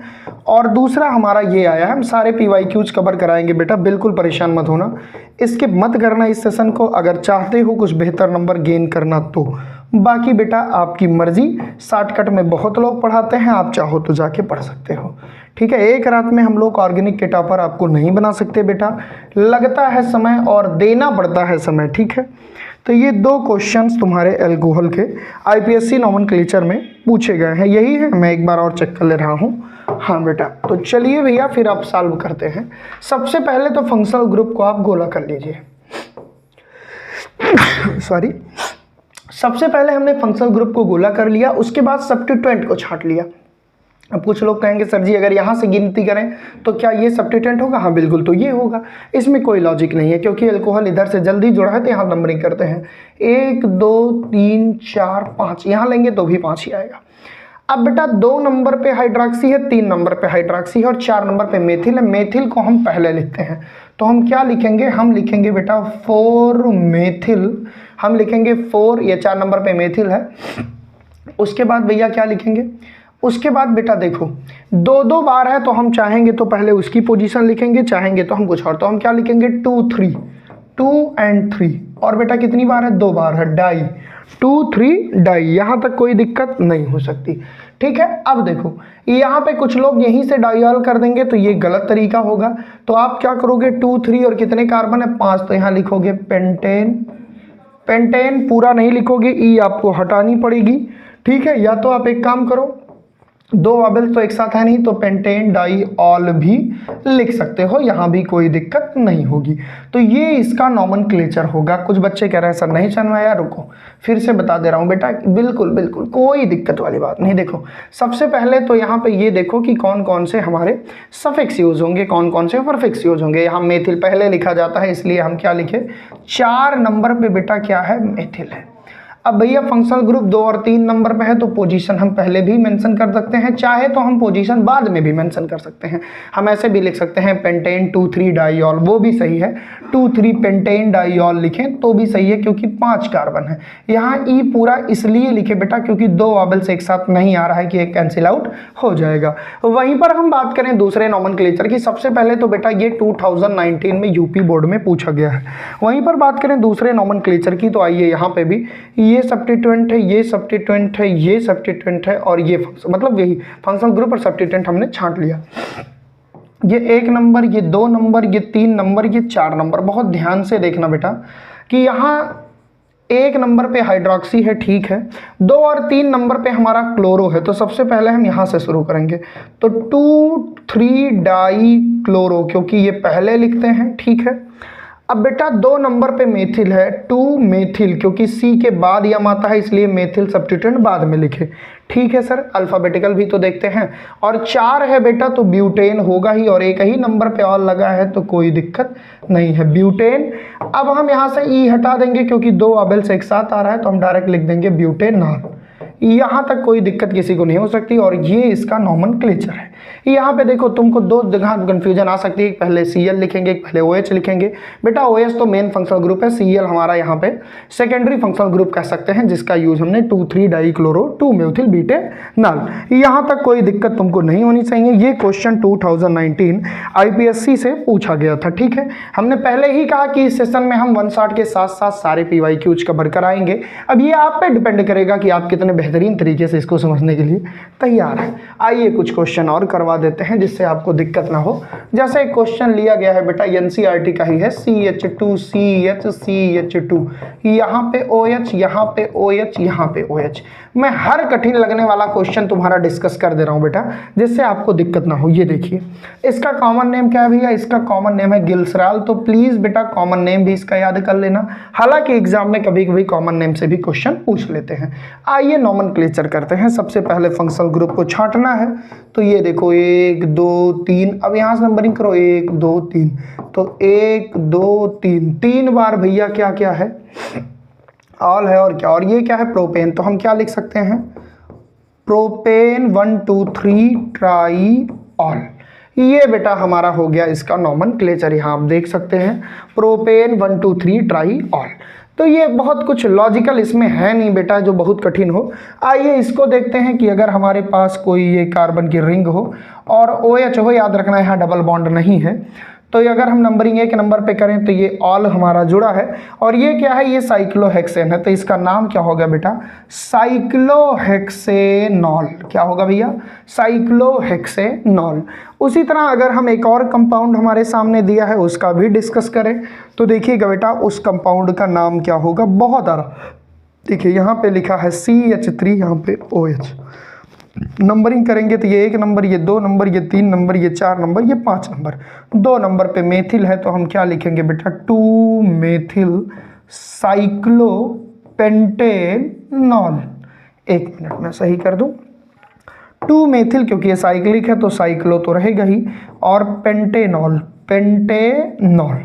और दूसरा हमारा ये आया है, हम सारे PYQs कवर कराएंगे बेटा, बिल्कुल परेशान मत होना, स्किप मत करना इस सेशन को अगर चाहते हो कुछ बेहतर नंबर गेन करना तो। बाकी बेटा आपकी मर्जी, शॉर्टकट में बहुत लोग पढ़ाते हैं, आप चाहो तो जाके पढ़ सकते हो, ठीक है। एक रात में हम लोग ऑर्गेनिक के टॉपर आपको नहीं बना सकते बेटा, लगता है समय और देना पड़ता है समय, ठीक है। तो ये 2 क्वेश्चंस तुम्हारे अल्कोहल के IPSC नॉमेनक्लेचर में पूछे गए हैं, यही है, मैं एक बार और चेक कर ले रहा हूँ। हाँ बेटा, तो चलिए भैया फिर आप सॉल्व करते हैं। सबसे पहले तो फंक्शनल ग्रुप को आप गोला कर लीजिए सॉरी, सबसे पहले हमने फंक्शनल ग्रुप को गोला कर लिया, उसके बाद सब्स्टिट्यूएंट को छांट लिया। अब कुछ लोग कहेंगे सर जी अगर यहाँ से गिनती करें तो क्या ये सब्स्टिट्यूएंट होगा? हाँ बिल्कुल, तो ये होगा, इसमें कोई लॉजिक नहीं है क्योंकि अल्कोहल इधर से जल्दी जुड़ा है तो यहाँ नंबरिंग करते हैं, 1 2 3 4 5, यहाँ लेंगे तो भी 5 ही आएगा। अब बेटा 2 नंबर पे हाइड्रॉक्सी है, 3 नंबर पे हाइड्रॉक्सी है और 4 नंबर पे मेथिल है। मेथिल को हम पहले लिखते हैं, तो हम क्या लिखेंगे? हम लिखेंगे बेटा 4 मेथिल, हम लिखेंगे 4, ये 4 नंबर पे मेथिल है। उसके बाद भैया क्या लिखेंगे? उसके बाद बेटा देखो 2 बार है तो हम चाहेंगे तो पहले उसकी पोजीशन लिखेंगे, चाहेंगे तो हम कुछ और, तो हम क्या लिखेंगे 2 3, 2 and 3। और बेटा कितनी बार है? 2 बार है, डाई, 2 3 डाई, यहाँ तक कोई दिक्कत नहीं हो सकती, ठीक है। अब देखो यहाँ पे कुछ लोग यहीं से डाइऑल कर देंगे तो ये गलत तरीका होगा, तो आप क्या करोगे 2 3 और कितने कार्बन है? 5, तो यहाँ लिखोगे पेंटेन, पेंटेन पूरा नहीं लिखोगे, ई आपको हटानी पड़ेगी, ठीक है। या तो आप एक काम करो, 2 ऑर्बिटल तो एक साथ है नहीं, तो पेंटेन डाइऑल भी लिख सकते हो, यहाँ भी कोई दिक्कत नहीं होगी। तो ये इसका नॉमेनक्लेचर होगा। कुछ बच्चे कह रहे हैं सर नहीं समझ में आया, रुको फिर से बता दे रहा हूँ बेटा, बिल्कुल बिल्कुल कोई दिक्कत वाली बात नहीं। देखो सबसे पहले तो यहाँ पे ये देखो कि कौन कौन से हमारे सफिक्स यूज होंगे, कौन कौन से परफिक्स यूज होंगे। यहाँ मेथिल पहले लिखा जाता है, इसलिए हम क्या लिखे? 4 नंबर पे बेटा क्या है? मेथिल है। अब भैया फंक्शनल ग्रुप 2 और 3 नंबर पे है तो पोजीशन हम पहले भी मेंशन कर सकते हैं, चाहे तो हम पोजीशन बाद में भी मेंशन कर सकते हैं। हम ऐसे भी लिख सकते हैं पेंटेन 2 3 डाइऑल, वो भी सही है, 2 3 पेंटेन डाइऑल लिखें तो भी सही है क्योंकि 5 कार्बन है। यहाँ ई पूरा इसलिए लिखे बेटा क्योंकि 2 ऑर्बिटल्स एक साथ नहीं आ रहा है कि एक कैंसिल आउट हो जाएगा। वहीं पर हम बात करें दूसरे नॉमेनक्लेचर की, सबसे पहले तो बेटा ये 2019 में यूपी बोर्ड में पूछा गया है। वहीं पर बात करें दूसरे नॉमेनक्लेचर की, तो आइए यहाँ पे भी ये सब्स्टिट्यूएंट है, ये सब्स्टिट्यूएंट है, ये सब्स्टिट्यूएंट है और ये मतलब यही फंक्शनल ग्रुप और सब्स्टिट्यूएंट हमने छांट लिया। ये 1 नंबर, ये 2 नंबर, ये 3 नंबर, ये 4 नंबर। बहुत ध्यान से देखना बेटा कि यहाँ 1 नंबर पे हाइड्रॉक्सी है, ठीक है, 2 और 3 नंबर पे हमारा क्लोरो है, तो सबसे पहले हम यहाँ से शुरू करेंगे, तो 2 3 डाई क्लोरो, क्योंकि ये पहले लिखते हैं, ठीक है। अब बेटा 2 नंबर पे मेथिल है, 2 मेथिल, क्योंकि सी के बाद यम आता है इसलिए मेथिल सब्स्टिट्यूएंट बाद में लिखे, ठीक है सर। अल्फाबेटिकल भी तो देखते हैं। और 4 है बेटा तो ब्यूटेन होगा ही, और एक ही नंबर पे ऑल लगा है तो कोई दिक्कत नहीं है, ब्यूटेन। अब हम यहाँ से ई हटा देंगे क्योंकि 2 ऑर्बिटल्स एक साथ आ रहा है तो हम डायरेक्ट लिख देंगे ब्यूटेनॉल, यहाँ तक कोई दिक्कत किसी को नहीं हो सकती। और ये इसका नॉमेनक्लेचर है। यहाँ पे देखो तुमको 2 जगह कंफ्यूजन आ सकती है, पहले Cl लिखेंगे, पहले OH लिखेंगे। बेटा OH तो मेन फंक्शनल ग्रुप है, Cl हमारा यहाँ पे सेकेंडरी फंक्शनल ग्रुप कह सकते हैं, जिसका यूज हमने 2 3 डाई क्लोरो 2 मेथिल ब्यूटेनॉल। यहाँ तक कोई दिक्कत तुमको नहीं होनी चाहिए। ये क्वेश्चन 2019 IPSC से पूछा गया था, ठीक है। हमने पहले ही कहा कि इस सेशन में हम 1 शॉट के साथ साथ सारे PYQs कवर कराएंगे। अब ये आप पे डिपेंड करेगा कि आप कितने बेहतरीन तरीके से इसको समझने के लिए तैयार है। आइए कुछ क्वेश्चन और करवा देते हैं जिससे आपको दिक्कत ना हो। जैसे एक क्वेश्चन लिया गया है बेटा, NCERT का ही है, CH2 यहाँ पे OH, यहाँ पे OH, यहाँ पे OH। मैं हर कठिन लगने वाला क्वेश्चन तुम्हारा डिस्कस कर दे रहा हूँ बेटा, जिससे आपको दिक्कत ना हो। ये देखिए इसका कॉमन नेम क्या है भैया? इसका कॉमन नेम है गिल्सराल। तो प्लीज बेटा कॉमन नेम भी इसका याद कर लेना, हालांकि एग्जाम में कभी कभी कॉमन नेम से भी क्वेश्चन पूछ लेते हैं। आइए नॉमेनक्लेचर करते हैं। सबसे पहले फंक्शनल ग्रुप को छांटना है, तो ये देखो 1 2 3, अब यहाँ से नंबरिंग करो 1 2 3, तो 1 2 3, 3 बार भैया क्या क्या है? ऑल है। और क्या? और ये क्या है? प्रोपेन। तो हम क्या लिख सकते हैं? Propane 1 2 3 try all. ये बेटा हमारा हो गया इसका नॉमेनक्लेचर, यहाँ आप देख सकते हैं प्रोपेन 1 2 3 ट्राई ऑल। तो ये बहुत कुछ लॉजिकल इसमें है नहीं बेटा जो बहुत कठिन हो। आइए इसको देखते हैं कि अगर हमारे पास कोई ये कार्बन की रिंग हो और OH हो, याद रखना यहाँ डबल बॉन्ड नहीं है, तो ये अगर हम नंबरिंग 1 नंबर पे करें तो ये ऑल हमारा जुड़ा है और ये क्या है, ये साइक्लोहेक्सेन है, तो इसका नाम क्या होगा बेटा, साइक्लोहेक्सेनॉल। क्या होगा भैया, साइक्लोहेक्सेनॉल। उसी तरह अगर हम एक और कंपाउंड हमारे सामने दिया है उसका भी डिस्कस करें तो देखिएगा बेटा उस कंपाउंड का नाम क्या होगा, बहुत आरा, देखिए यहाँ पे लिखा है CH3, यहाँ पे OH। नंबरिंग करेंगे तो ये 1 नंबर, ये 2 नंबर, ये 3 नंबर, ये 4 नंबर, ये 5 नंबर। 2 नंबर पे मेथिल है तो हम क्या लिखेंगे बेटा, 2 मेथिल साइक्लोपेंटेनॉल। 1 मिनट में सही कर दूं, 2 मेथिल क्योंकि ये साइक्लिक है तो साइक्लो तो रहेगा ही, और पेंटेनॉल, पेंटेनॉल।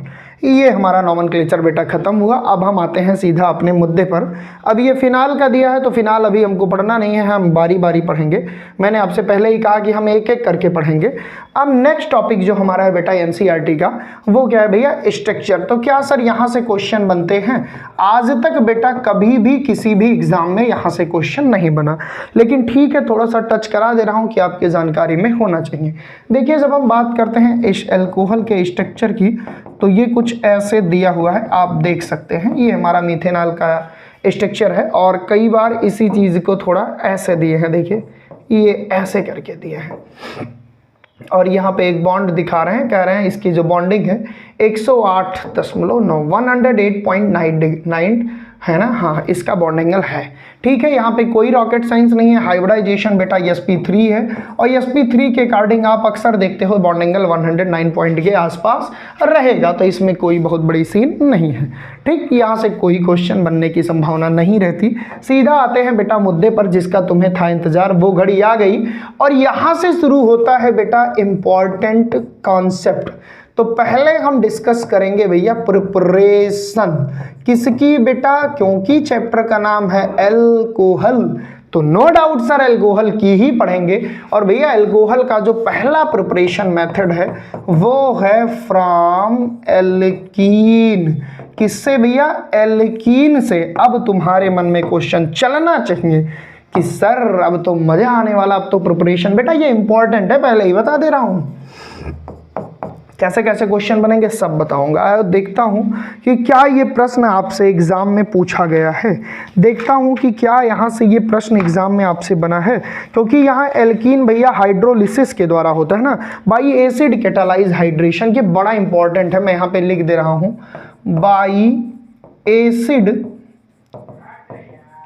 ये हमारा नॉमेनक्लेचर बेटा खत्म हुआ। अब हम आते हैं सीधा अपने मुद्दे पर। अब ये फिनाल का दिया है तो फिनाल अभी हमको पढ़ना नहीं है, हम बारी बारी पढ़ेंगे। मैंने आपसे पहले ही कहा कि हम एक एक करके पढ़ेंगे। अब नेक्स्ट टॉपिक जो हमारा है बेटा NCERT का, वो क्या है भैया, स्ट्रक्चर। तो क्या सर यहाँ से क्वेश्चन बनते हैं? आज तक बेटा कभी भी किसी भी एग्जाम में यहाँ से क्वेश्चन नहीं बना, लेकिन ठीक है थोड़ा सा टच करा दे रहा हूँ कि आपकी जानकारी में होना चाहिए। देखिए जब हम बात करते हैं इस एल्कोहल के स्ट्रक्चर की तो ये कुछ ऐसे दिया हुआ है, आप देख सकते हैं। ये हमारा मीथेनॉल का स्ट्रक्चर है और कई बार इसी चीज़ को थोड़ा ऐसे दिए हैं, देखिए ये ऐसे करके दिए हैं और यहाँ पे एक बॉन्ड दिखा रहे हैं, कह रहे हैं इसकी जो बॉन्डिंग है 108.9 108.99 है ना, हाँ इसका बॉन्ड एंगल है। ठीक है, यहाँ पे कोई रॉकेट साइंस नहीं है। हाइब्रिडाइजेशन बेटा sp3 है और sp3 के अकॉर्डिंग आप अक्सर देखते हो बॉन्ड एंगल 109 पॉइंट के आसपास रहेगा, तो इसमें कोई बहुत बड़ी सीन नहीं है। ठीक, यहाँ से कोई क्वेश्चन बनने की संभावना नहीं रहती। सीधा आते हैं बेटा मुद्दे पर जिसका तुम्हें था इंतजार, वो घड़ी आ गई और यहाँ से शुरू होता है बेटा इंपॉर्टेंट कॉन्सेप्ट। तो पहले हम डिस्कस करेंगे भैया प्रिपरेशन किसकी बेटा, क्योंकि चैप्टर का नाम है एल्कोहल, तो नो डाउट सर एल्कोहल की ही पढ़ेंगे। और भैया एल्कोहल का जो पहला प्रिपरेशन मेथड है वो है फ्रॉम एल्कीन। किससे भैया, एल्कीन से। अब तुम्हारे मन में क्वेश्चन चलना चाहिए कि सर अब तो मजा आने वाला, अब तो प्रिपरेशन बेटा ये इंपॉर्टेंट है, पहले ही बता दे रहा हूं। कैसे कैसे क्वेश्चन बनेंगे सब बताऊंगा। देखता हूं कि क्या ये प्रश्न आपसे एग्जाम में पूछा गया है, देखता हूं कि क्या यहां से ये प्रश्न एग्जाम में आपसे बना है, क्योंकि यहां एल्कीन भैया हाइड्रोलिसिस के द्वारा होता है ना, बाई एसिड कैटालाइज हाइड्रेशन। ये बड़ा इंपॉर्टेंट है, मैं यहां पे लिख दे रहा हूं, बाई एसिड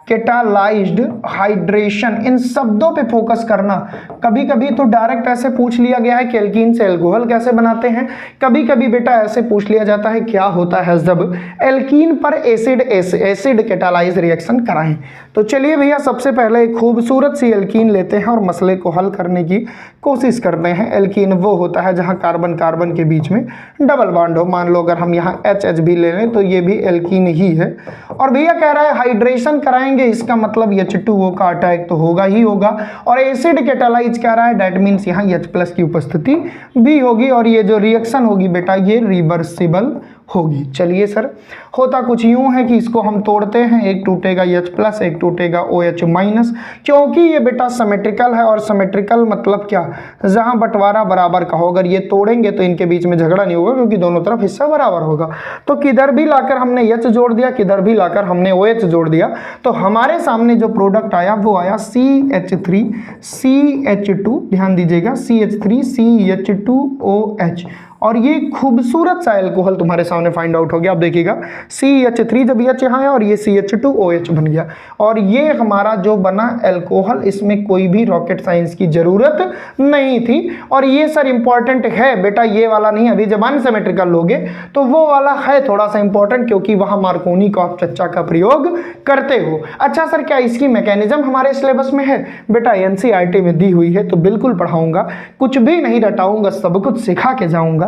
कैटालाइज्ड हाइड्रेशन। इन शब्दों पे फोकस करना। कभी कभी तो डायरेक्ट ऐसे पूछ लिया गया है कि एल्कीन से एल्कोहल कैसे बनाते हैं, कभी कभी बेटा ऐसे पूछ लिया जाता है क्या होता है जब एल्कीन पर एसिड कैटालाइज रिएक्शन कराएं। तो चलिए भैया सबसे पहले एक खूबसूरत सी एल्कीन लेते हैं और मसले को हल करने की कोशिश करते हैं। एल्कीन वो होता है जहां कार्बन कार्बन के बीच में डबल बॉन्ड हो। मान लो अगर हम यहाँ HH भी ले लें तो ये भी एल्कीन ही है। और भैया कह रहा है हाइड्रेशन कराएंगे, इसका मतलब H2O का अटैक तो होगा ही होगा, और एसिड कैटालाइज कह रहा है, दैट मीन्स यहाँ H+ की उपस्थिति भी होगी और ये जो रिएक्शन होगी बेटा ये रिवर्सिबल होगी। चलिए सर, होता कुछ यूं है कि इसको हम तोड़ते हैं, एक टूटेगा H+, एक टूटेगा OH-, क्योंकि ये बेटा सिमेट्रिकल है। और सिमेट्रिकल मतलब क्या, जहां बंटवारा बराबर का हो। अगर ये तोड़ेंगे तो इनके बीच में झगड़ा नहीं होगा क्योंकि दोनों तरफ हिस्सा बराबर होगा। तो किधर भी लाकर हमने H जोड़ दिया, किधर भी लाकर हमने OH जोड़ दिया, तो हमारे सामने जो प्रोडक्ट आया वो आया CH3 CH2, ध्यान दीजिएगा CH3 CH2OH। और ये खूबसूरत सा एल्कोहल तुम्हारे सामने फाइंड आउट हो गया। आप देखिएगा CH3 जब H यहाँ है और ये CH2OH बन गया, और ये हमारा जो बना एल्कोहल, इसमें कोई भी रॉकेट साइंस की जरूरत नहीं थी। और ये सर इंपॉर्टेंट है बेटा, ये वाला नहीं, अभी जब अनसिमेट्रिकल लोगे तो वो वाला है थोड़ा सा इंपॉर्टेंट, क्योंकि वहां मार्कोनी का आप चर्चा का प्रयोग करते हो। अच्छा सर क्या इसकी मैकेनिज्म हमारे सिलेबस में है? बेटा NCERT में दी हुई है तो बिल्कुल पढ़ाऊंगा, कुछ भी नहीं रटाऊंगा, सब कुछ सिखा के जाऊंगा।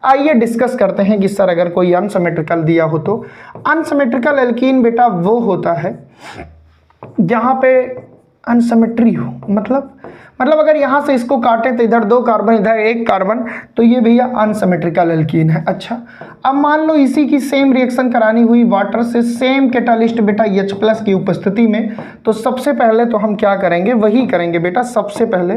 आइए डिस्कस करते हैं कि सर अगर कोई अनसिमेट्रिकल दिया हो तो अनसिमेट्रिकल एल्कीन बेटा वो होता है जहां पे अनसिमेट्री हो, मतलब मतलब अगर यहाँ से इसको काटे तो इधर 2 कार्बन, इधर 1 कार्बन, तो ये भैया अनसिमेट्रिकल एल्कीन है। अच्छा, अब मान लो इसी की सेम रिएक्शन करानी हुई वाटर से, सेम कैटालिस्ट बेटा H+ की उपस्थिति में, तो सबसे पहले तो हम क्या करेंगे, वही करेंगे बेटा। सबसे पहले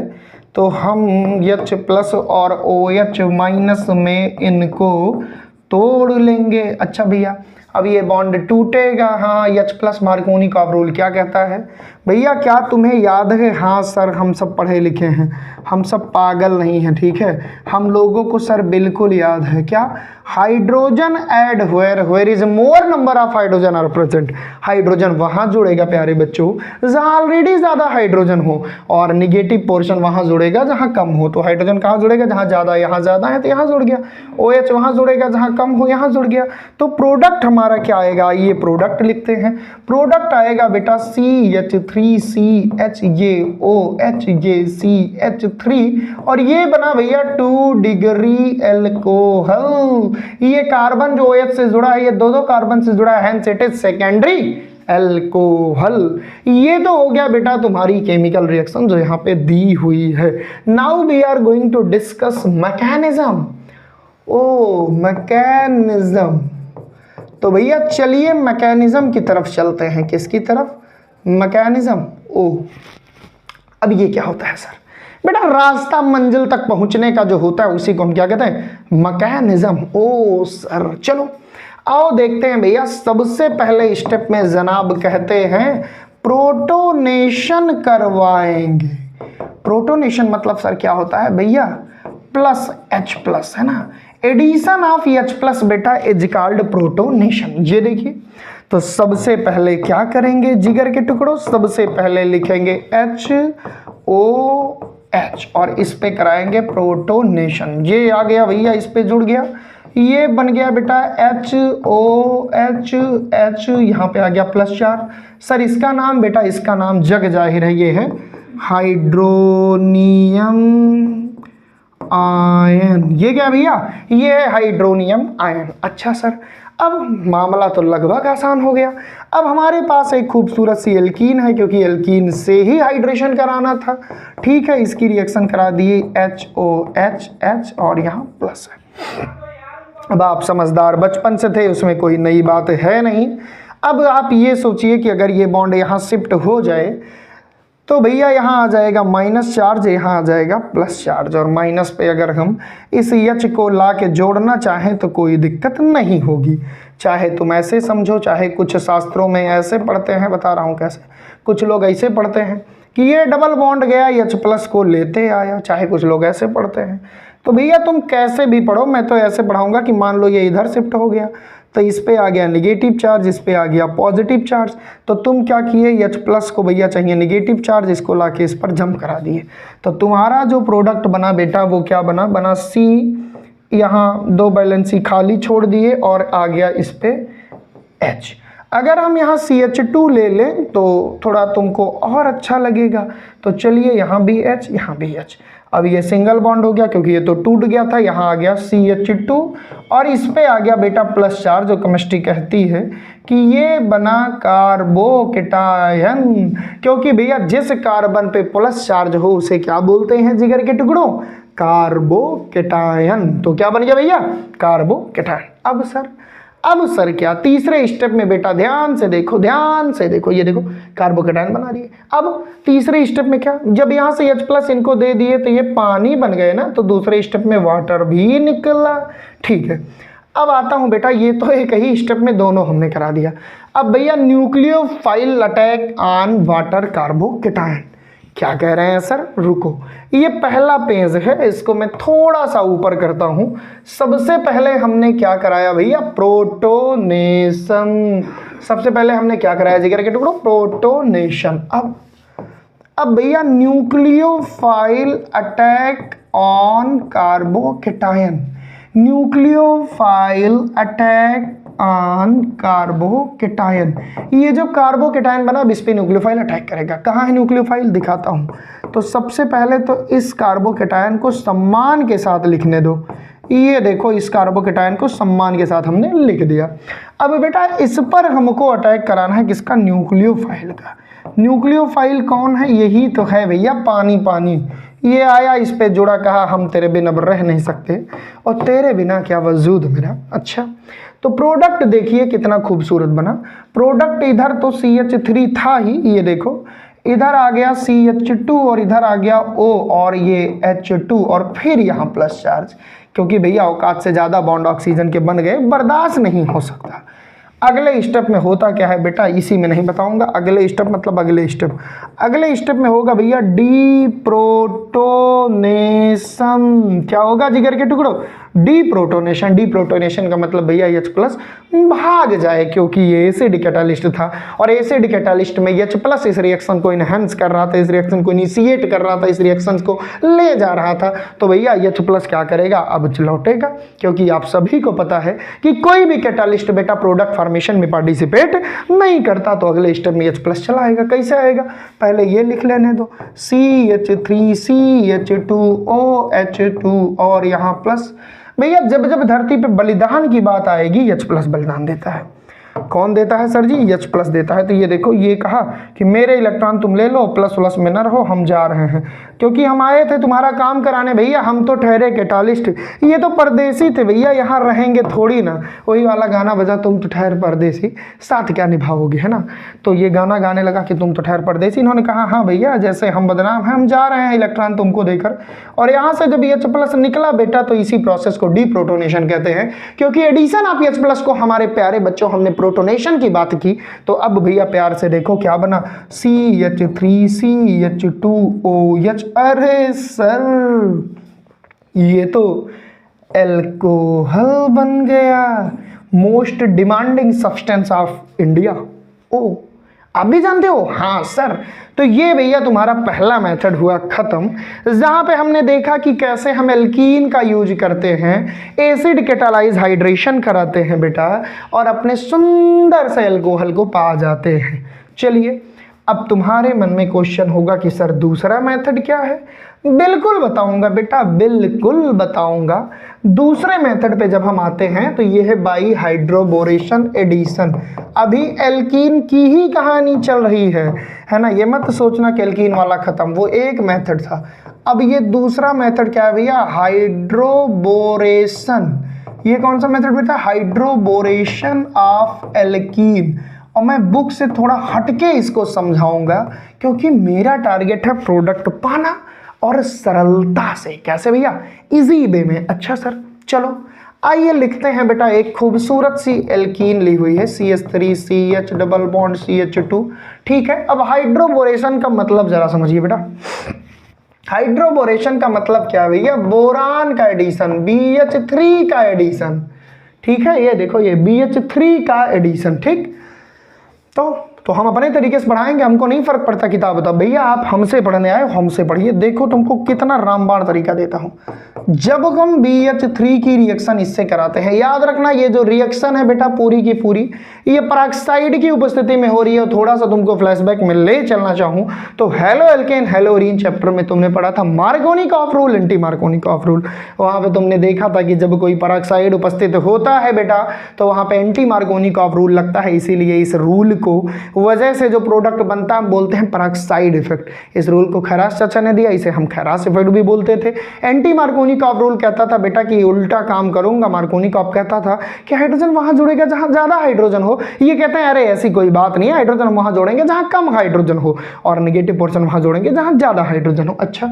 तो हम H+ और OH- में इनको तोड़ लेंगे। अच्छा भैया, अब ये बॉन्ड टूटेगा। हाँ, H+ मार्कोनिकॉफ रूल क्या कहता है भैया, क्या तुम्हें याद है? हाँ सर, हम सब पढ़े लिखे हैं, हम सब पागल नहीं हैं, ठीक है, हम लोगों को सर बिल्कुल याद है। क्या? Hydrogen add where is more number of hydrogen are present. Hydrogen वहां जुड़ेगा प्यारे बच्चों जहां ऑलरेडी ज्यादा हाइड्रोजन हो, और निगेटिव पोर्शन वहां जुड़ेगा जहां कम हो। तो हाइड्रोजन कहाँ जुड़ेगा? जहां ज्यादा, यहाँ ज्यादा है तो यहाँ जुड़ गया। OH वहां जुड़ेगा जहां कम हो, यहाँ जुड़ गया। तो प्रोडक्ट हमारा क्या आएगा, ये प्रोडक्ट लिखते हैं। प्रोडक्ट आएगा बेटा CH3CHOHJCH3, और ये बना भैया 2 डिग्री एल्कोहल। ये कार्बन जो OH से जुड़ा है, ये 2 कार्बन से जुड़ा है, hence it is secondary alcohol. ये तो हो गया बेटा तुम्हारी केमिकल रिएक्शन जो यहाँ पे दी हुई है। Now we are going to discuss mechanism. Oh mechanism, तो भैया चलिए मैकेनिज्म की तरफ चलते हैं। किसकी तरफ? मैकेनिज्म। ओ, अब ये क्या होता है सर? बेटा रास्ता मंजिल तक पहुंचने का जो होता है उसी को हम क्या कहते हैं? मैकेनिज्म। ओ सर, चलो आओ देखते हैं भैया। सबसे पहले स्टेप में जनाब कहते हैं प्रोटोनेशन करवाएंगे। प्रोटोनेशन मतलब सर क्या होता है भैया? +H+, है ना। एडिशन ऑफ H+ बेटा इज कॉल्ड प्रोटोनेशन। ये देखिए, तो सबसे पहले क्या करेंगे जिगर के टुकड़ों? सबसे पहले लिखेंगे HOH और इस पे कराएंगे प्रोटोनेशन। ये आ गया भैया, इस पे जुड़ गया, ये बन गया बेटा HOH, यहाँ पे आ गया +4। सर इसका नाम बेटा, इसका नाम जग जाहिर है, ये है हाइड्रोनियम आयन। ये क्या भैया? ये है हाइड्रोनियम आयन। अच्छा सर, अब मामला तो लगभग आसान हो गया। अब हमारे पास एक खूबसूरत सी एल्कीन है, क्योंकि एल्कीन से ही हाइड्रेशन कराना था। ठीक है, इसकी रिएक्शन करा दिए HOH और यहाँ प्लस है। अब आप समझदार बचपन से थे, उसमें कोई नई बात है नहीं। अब आप ये सोचिए कि अगर ये बॉन्ड यहाँ शिफ्ट हो जाए तो भैया यहाँ आ जाएगा माइनस चार्ज, यहाँ आ जाएगा प्लस चार्ज, और माइनस पे अगर हम इस H को ला के जोड़ना चाहें तो कोई दिक्कत नहीं होगी। चाहे तुम ऐसे समझो, चाहे कुछ शास्त्रों में ऐसे पढ़ते हैं, बता रहा हूँ कैसे, कुछ लोग ऐसे पढ़ते हैं कि ये डबल बॉन्ड गया H+ को लेते आया, चाहे कुछ लोग ऐसे पढ़ते हैं। तो भैया तुम कैसे भी पढ़ो, मैं तो ऐसे पढ़ाऊँगा कि मान लो ये इधर शिफ्ट हो गया तो इस पे आ गया नेगेटिव चार्ज, इस पे आ गया पॉजिटिव चार्ज, तो तुम क्या किए, H+ को भैया चाहिए नेगेटिव चार्ज, इसको लाके इस पर जंप करा दिए। तो तुम्हारा जो प्रोडक्ट बना बेटा वो क्या बना? बना C, यहाँ 2 बैलेंसी खाली छोड़ दिए और आ गया इस पे H। अगर हम यहाँ CH2 ले लें तो थोड़ा तुमको और अच्छा लगेगा, तो चलिए यहाँ भी H, यहाँ भी H। अब ये सिंगल बॉन्ड हो गया क्योंकि ये तो टूट गया था, यहाँ आ गया CH2 और इस पे आ गया बेटा प्लस चार्ज, जो केमिस्ट्री कहती है कि ये बना कार्बोकेटायन। क्योंकि भैया जिस कार्बन पे प्लस चार्ज हो उसे क्या बोलते हैं जिगर के टुकड़ों? कार्बोकेटायन। तो क्या बन गया भैया? कार्बोकेटायन। अब सर क्या? तीसरे स्टेप में बेटा ध्यान से देखो, ध्यान से देखो, ये देखो कार्बोकेटायन बना दिए। अब तीसरे स्टेप में क्या? जब यहाँ से H+ इनको दे दिए तो ये पानी बन गए ना, तो दूसरे स्टेप में वाटर भी निकला। ठीक है, अब आता हूँ बेटा, ये तो एक ही स्टेप में दोनों हमने करा दिया। अब भैया nucleophile attack on water carbocation. क्या कह रहे हैं सर? रुको, ये पहला पेज है, इसको मैं थोड़ा सा ऊपर करता हूं। सबसे पहले हमने क्या कराया भैया? प्रोटोनेशन। सबसे पहले हमने क्या कराया जिगर के टुकड़ों? प्रोटोनेशन। अब भैया nucleophile attack on carbocation. Nucleophile attack on carbocation. ये जो कार्बोकेटायन बना अब इस पे न्यूक्लियोफाइल अटैक करेगा। कहाँ है न्यूक्लियोफाइल? दिखाता हूँ। तो सबसे पहले तो इस कार्बोकेटायन को सम्मान के साथ लिखने दो। ये देखो, इस कार्बोकेटायन को सम्मान के साथ हमने लिख दिया। अब बेटा इस पर हमको अटैक कराना है किसका? न्यूक्लियोफाइल का। न्यूक्लियोफाइल कौन है? यही तो है भैया पानी पानी। ये आया इस पे जुड़ा, कहा हम तेरे बिना रह नहीं सकते और तेरे बिना क्या वजूद मेरा। अच्छा, तो प्रोडक्ट देखिए कितना खूबसूरत बना। प्रोडक्ट इधर तो CH3 था ही, ये देखो इधर आ गया CH2 और इधर आ गया O और ये H2 और फिर यहाँ प्लस चार्ज, क्योंकि भैया औकात से ज़्यादा बॉन्ड ऑक्सीजन के बन गए, बर्दाश्त नहीं हो सकता। अगले स्टेप में होता क्या है बेटा, इसी में नहीं बताऊंगा। अगले स्टेप मतलब अगले स्टेप में होगा भैया डीप्रोटोनेशन। क्या होगा जिगर के टुकड़ों? डीप्रोटोनेशन का मतलब भैया H प्लस भाग जाए, क्योंकि ये एसिड कैटालिस्ट था और एसिड कैटालिस्ट में H प्लस इस रिएक्शन को इनहेंस कर रहा था, इस रिएक्शन को इनिशिएट कर रहा था, इस रिएक्शन को ले जा रहा था। तो भैया H प्लस क्या करेगा, अब लौटेगा, क्योंकि आप सभी को पता है कि कोई भी कैटालिस्ट बेटा प्रोडक्ट फॉर्मेशन में पार्टिसिपेट नहीं करता। तो अगले स्टेप में H प्लस चला आएगा। कैसे आएगा, पहले ये लिख लेने दो, CH3CH2OH2 और यहाँ प्लस। भैया जब जब धरती पे बलिदान की बात आएगी H प्लस बलिदान देता है। कौन देता है सर जी? H प्लस देता है। तो ये देखो, ये कहा कि मेरे इलेक्ट्रॉन तुम ले लो, प्लस प्लस में न रहो, हम जा रहे हैं, क्योंकि हम आए थे तुम्हारा काम कराने भैया, हम तो ठहरे कैटालिस्ट, ये तो परदेसी थे भैया, यहाँ रहेंगे थोड़ी ना। वही वाला गाना बजा, तुम तो ठहर परदेसी साथ क्या निभाओगे, है ना। तो ये गाना गाने लगा कि तुम तो ठहर परदेसी। इन्होंने कहा हाँ भैया, जैसे हम बदनाम हैं, हम जा रहे हैं इलेक्ट्रॉन तुमको देकर। और यहाँ से जब H प्लस निकला बेटा, तो इसी प्रोसेस को डीप्रोटोनेशन कहते हैं, क्योंकि एडिशन ऑफ H प्लस को हमारे प्यारे बच्चों हमने प्रोटोनेशन की बात की। तो अब भैया प्यार से देखो क्या बना, CH3CH2OH। अरे सर, ये तो एल्कोहल बन गया, most demanding substance of India. ओ, आप भी जानते हो? हाँ सर। तो ये भैया तुम्हारा पहला मेथड हुआ खत्म, जहां पे हमने देखा कि कैसे हम एल्कीन का यूज करते हैं, एसिड कैटालाइज हाइड्रेशन कराते हैं बेटा, और अपने सुंदर से एल्कोहल को पा जाते हैं। चलिए, अब तुम्हारे मन में क्वेश्चन होगा कि सर दूसरा मेथड क्या है? बिल्कुल बताऊंगा बेटा, बिल्कुल बताऊंगा। दूसरे मेथड पे जब हम आते हैं तो ये है बाई हाइड्रोबोरेशन एडिशन। अभी एल्कीन की ही कहानी चल रही है ना। ये मत सोचना कि एल्कीन वाला खत्म, वो एक मेथड था। अब ये दूसरा मेथड क्या है भैया? हाइड्रोबोरेशन। ये कौन सा मेथड बेटा? Hydroboration of alkene. और मैं बुक से थोड़ा हटके इसको समझाऊंगा, क्योंकि मेरा टारगेट है प्रोडक्ट पाना और सरलता से। कैसे भैया? इजी वे में। अच्छा सर, चलो आइए लिखते हैं बेटा, एक खूबसूरत सी एल्कीन ली हुई है, CH3CH डबल बॉन्ड CH2। ठीक है, अब हाइड्रोबोरेशन का मतलब जरा समझिए बेटा। हाइड्रोबोरेशन का मतलब क्या है भैया? बोरान का एडिशन, BH3 का एडिशन। ठीक है, ये देखो, ये BH3 का एडिशन। ठीक, तो हम अपने तरीके से पढ़ाएंगे, हमको नहीं फर्क पड़ता किताब बता। भैया आप हमसे पढ़ने आए हो, हमसे पढ़िए। देखो तुमको कितना रामबाण तरीका देता हूं। जब हम BH3 की रिएक्शन इससे कराते हैं, याद रखना ये जो रिएक्शन है बेटा पूरी की पूरी ये पेरोक्साइड की उपस्थिति में हो रही है। थोड़ा सा तुमको फ्लैशबैक में ले चलना चाहूं तो हेलो एल्केन हेलोरीन चैप्टर में तुमने पढ़ा था Markovnikov rule, anti Markovnikov rule. वहां पे तुमने देखा था कि जब कोई पेरोक्साइड उपस्थित होता है बेटा तो वहां पे एंटी मार्कोनिकॉफ रूल लगता है। इसीलिए इस रूल को वजह से जो प्रोडक्ट बनता है हम बोलते हैं पेरोक्साइड इफेक्ट। इस रूल को खैरास चाचा ने दिया, इसे हम खैरास इफेक्ट भी बोलते थे। एंटी मार्कोनिकॉफ रूल कहता था बेटा कि उल्टा काम करूंगा। मार्कोनिकॉफ कहता था कि हाइड्रोजन वहां जुड़ेगा जहां ज्यादा हाइड्रोजन हो। ये कहते हैं अरे ऐसी कोई बात नहीं है, हाइड्रोजन हम वहां जोड़ेंगे जहां कम हाइड्रोजन हो और नेगेटिव पोर्शन वहां जोड़ेंगे जहां ज्यादा हाइड्रोजन हो। अच्छा,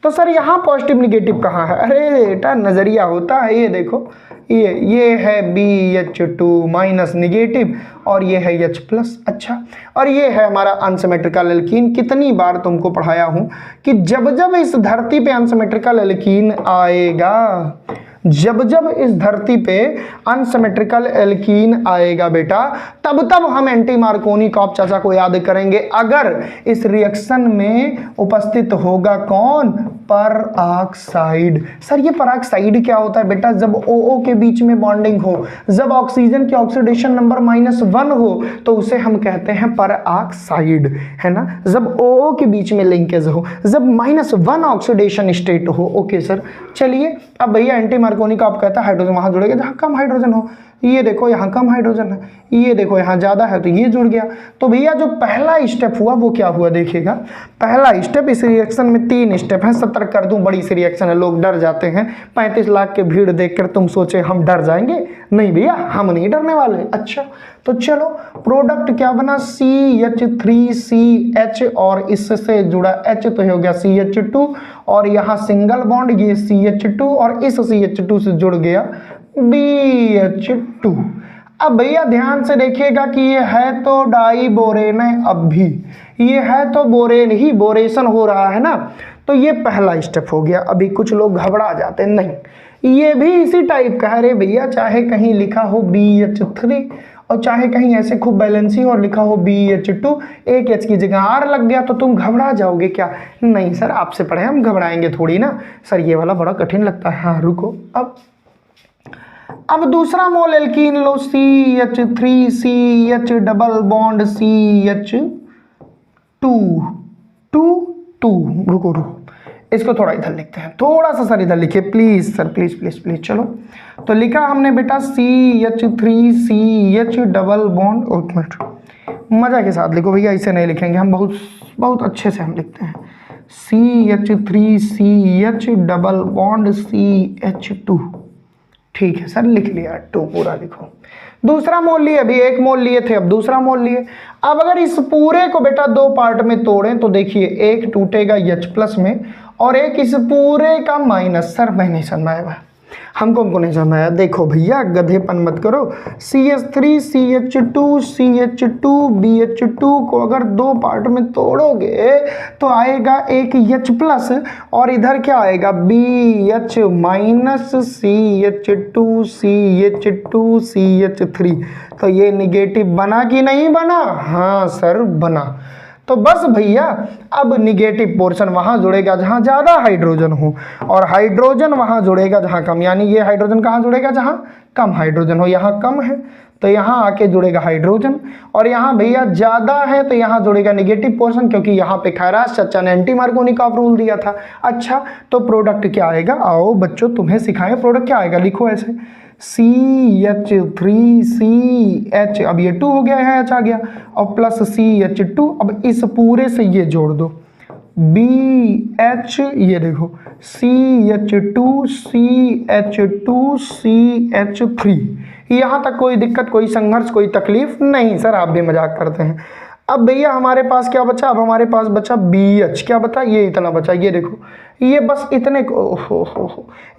तो सर यहाँ पॉजिटिव निगेटिव कहाँ है? अरे बेटा नजरिया होता है, ये देखो, ये है BH2 माइनस निगेटिव और ये है H प्लस। अच्छा, और ये है हमारा अनसिमेट्रिकल एल्कीन। कितनी बार तुमको पढ़ाया हूं कि जब जब इस धरती पे अनसिमेट्रिकल एल्कीन आएगा, जब जब इस धरती पे अनसिमेट्रिकल एल्कीन आएगा बेटा, तब तब हम एंटी मार्कोनिकॉफ चाचा को याद करेंगे। अगर इस रिएक्शन में उपस्थित होगा कौन? पेरोक्साइड। सर ये पेरोक्साइड क्या होता है बेटा? जब OO के बीच में बॉन्डिंग हो, जब ऑक्सीजन की ऑक्सीडेशन नंबर -1 हो तो उसे हम कहते हैं पेरोक्साइड, है ना। जब OO के बीच में लिंकेज हो, जब -1 ऑक्सीडेशन स्टेट हो। ओके सर, चलिए अब भैया एंटी मार्कोनी का आप कहता है हाइड्रोजन वहाँ जुड़ेगा जहाँ कम हाइड्रोजन हो। ये देखो यहाँ कम हाइड्रोजन है, ये देखो यहाँ ज़्यादा है तो ये जुड़ गया। तो भैया जो पहला स्टेप हुआ वो क्या हुआ देखिएगा। पहला स्टेप, इस रिएक्शन में 3 स्टेप हैं, 70 कर दूं, बड़ी सी रिएक्शन है, लोग डर जाते हैं। 35 लाख के भीड़ देखकर तुम सोचे हम डर जाएंगे, नहीं भैया हम नहीं डरने वाले। अच्छा तो चलो प्रोडक्ट क्या बना, CH3CH और इससे जुड़ा H तो हो गया CH2 और यहाँ सिंगल बॉन्ड ये CH2 और इस CH2 से जुड़ गया BH2। अब भैया ध्यान से देखिएगा कि ये है तो डाई बोरेन है, अब भी ये है तो बोरेन ही, बोरेशन हो रहा है ना। तो ये पहला स्टेप हो गया। अभी कुछ लोग घबरा जाते हैं, नहीं ये भी इसी टाइप का है रे भैया, चाहे कहीं लिखा हो BH3 और चाहे कहीं ऐसे खूब बैलेंसी और लिखा हो BH2, एक H की जगह R लग गया तो तुम घबरा जाओगे क्या। नहीं सर आपसे पढ़े हम घबराएंगे थोड़ी ना सर, ये वाला बड़ा कठिन लगता है। हाँ रुको, अब दूसरा मोल एल्कीन लो, CH3CH डबल बॉन्ड CH2। रुको इसको थोड़ा इधर लिखते हैं, थोड़ा सा सर इधर लिखिए please sir, please please please. चलो तो लिखा हमने बेटा CH3CH डबल बॉन्ड, एक मिनट मजा के साथ लिखो भैया, इसे नहीं लिखेंगे हम, बहुत अच्छे से हम लिखते हैं। CH3CH डबल बॉन्ड CH2, ठीक है सर लिख लिया, 2 पूरा लिखो। दूसरा मोल लिए, अभी 1 मोल लिए थे, अब दूसरा मोल लिए। अब अगर इस पूरे को बेटा 2 पार्ट में तोड़ें तो देखिए एक टूटेगा H+ में और एक इस पूरे का माइनस। सर मैं नहीं समझाया, हमको नहीं समझाया। देखो भैया गधेपन मत करो, CH3CH2 BH2 को अगर 2 पार्ट में तोड़ोगे तो आएगा एक H+ और इधर क्या आएगा BH- CH2CH3। तो ये निगेटिव बना कि नहीं बना, हाँ सर बना। तो बस भैया अब निगेटिव पोर्शन वहाँ जुड़ेगा जहाँ ज़्यादा हाइड्रोजन हो और हाइड्रोजन वहाँ जुड़ेगा जहाँ कम, यानी ये हाइड्रोजन कहाँ जुड़ेगा जहाँ कम हाइड्रोजन हो। यहाँ कम है तो यहाँ आके जुड़ेगा हाइड्रोजन और यहाँ भैया ज़्यादा है तो यहाँ जुड़ेगा निगेटिव पोर्शन, क्योंकि यहाँ पे खैरास चाचा ने एंटी मार्कोनी का रूल दिया था। अच्छा तो प्रोडक्ट क्या आएगा, आओ बच्चों तुम्हें सिखाएं प्रोडक्ट क्या आएगा। लिखो ऐसे CH3CH, अब ये 2 हो गया है, H आ गया और प्लस CH2। अब इस पूरे से ये जोड़ दो BH, ये देखो CH2CH2CH3। यहाँ तक कोई दिक्कत, कोई संघर्ष, कोई तकलीफ नहीं सर, आप भी मजाक करते हैं। अब भैया हमारे पास क्या बचा, अब हमारे पास बचा BH, क्या बता, ये इतना बचा, ये देखो ये बस इतने को,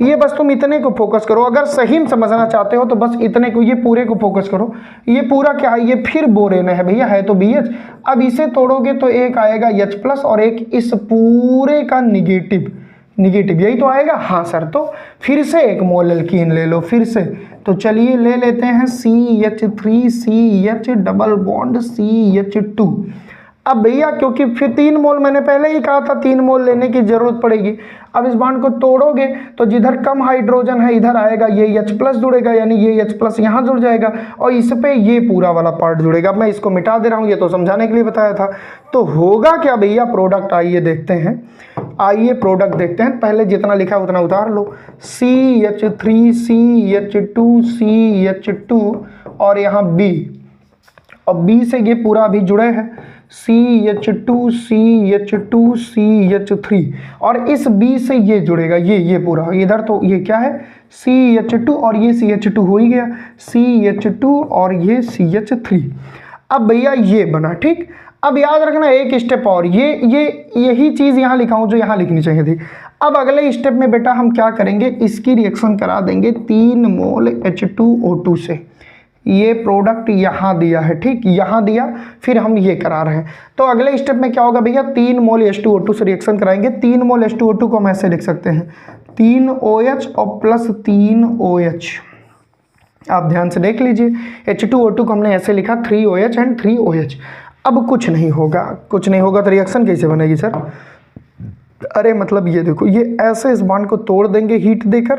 ये बस तुम इतने को फोकस करो। अगर सही में समझना चाहते हो तो बस इतने को, ये पूरे को फोकस करो। ये पूरा क्या है, ये फिर बोरेन है भैया, है तो BH। अब इसे तोड़ोगे तो एक आएगा H+ और एक इस पूरे का निगेटिव, यही तो आएगा। हाँ सर, तो फिर से 1 मोल एल्कीन ले लो फिर से। तो चलिए ले लेते हैं CH3CH डबल बॉन्ड CH2। अब भैया क्योंकि फिर 3 मोल मैंने पहले ही कहा था 3 मोल लेने की जरूरत पड़ेगी। अब इस बॉन्ड को तोड़ोगे तो जिधर कम हाइड्रोजन है इधर आएगा ये H+ जुड़ेगा, यानी ये H+ यहाँ जुड़ जाएगा और इस पे ये पूरा वाला पार्ट जुड़ेगा। अब मैं इसको मिटा दे रहा हूँ, ये तो समझाने के लिए बताया था। तो होगा क्या भैया, प्रोडक्ट आइए देखते हैं, आइए प्रोडक्ट देखते हैं। पहले जितना लिखा है उतना उतार लो, CH3CH2CH2 और यहाँ B, और B से ये पूरा भी जुड़े हैं CH2CH2CH3 और इस B से ये जुड़ेगा, ये पूरा इधर। तो ये क्या है CH2 और ये CH2 हो ही गया, CH2 और ये CH3। अब भैया ये बना, ठीक। अब याद रखना एक स्टेप और, यही चीज़ यहाँ लिखा हूँ जो यहाँ लिखनी चाहिए थी। अब अगले स्टेप में बेटा हम क्या करेंगे, इसकी रिएक्शन करा देंगे 3 मोल H2O2 से। ये प्रोडक्ट यहाँ दिया है, ठीक, यहाँ दिया, फिर हम ये करा रहे हैं। तो अगले स्टेप में क्या होगा भैया, 3 मोल H2O2 से रिएक्शन कराएंगे। 3 मोल H2O2 को हम ऐसे लिख सकते हैं 3OH और प्लस 3OH। आप ध्यान से देख लीजिए, H2O2 को हमने ऐसे लिखा 3OH एंड 3OH। अब कुछ नहीं होगा तो रिएक्शन कैसे बनेगी सर, अरे मतलब ये देखो, ये ऐसे इस बॉन्ड को तोड़ देंगे हीट देकर।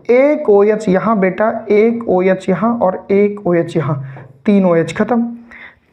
एक OH यहाँ बेटा, एक OH यहाँ और एक OH यहाँ, 3 OH खत्म।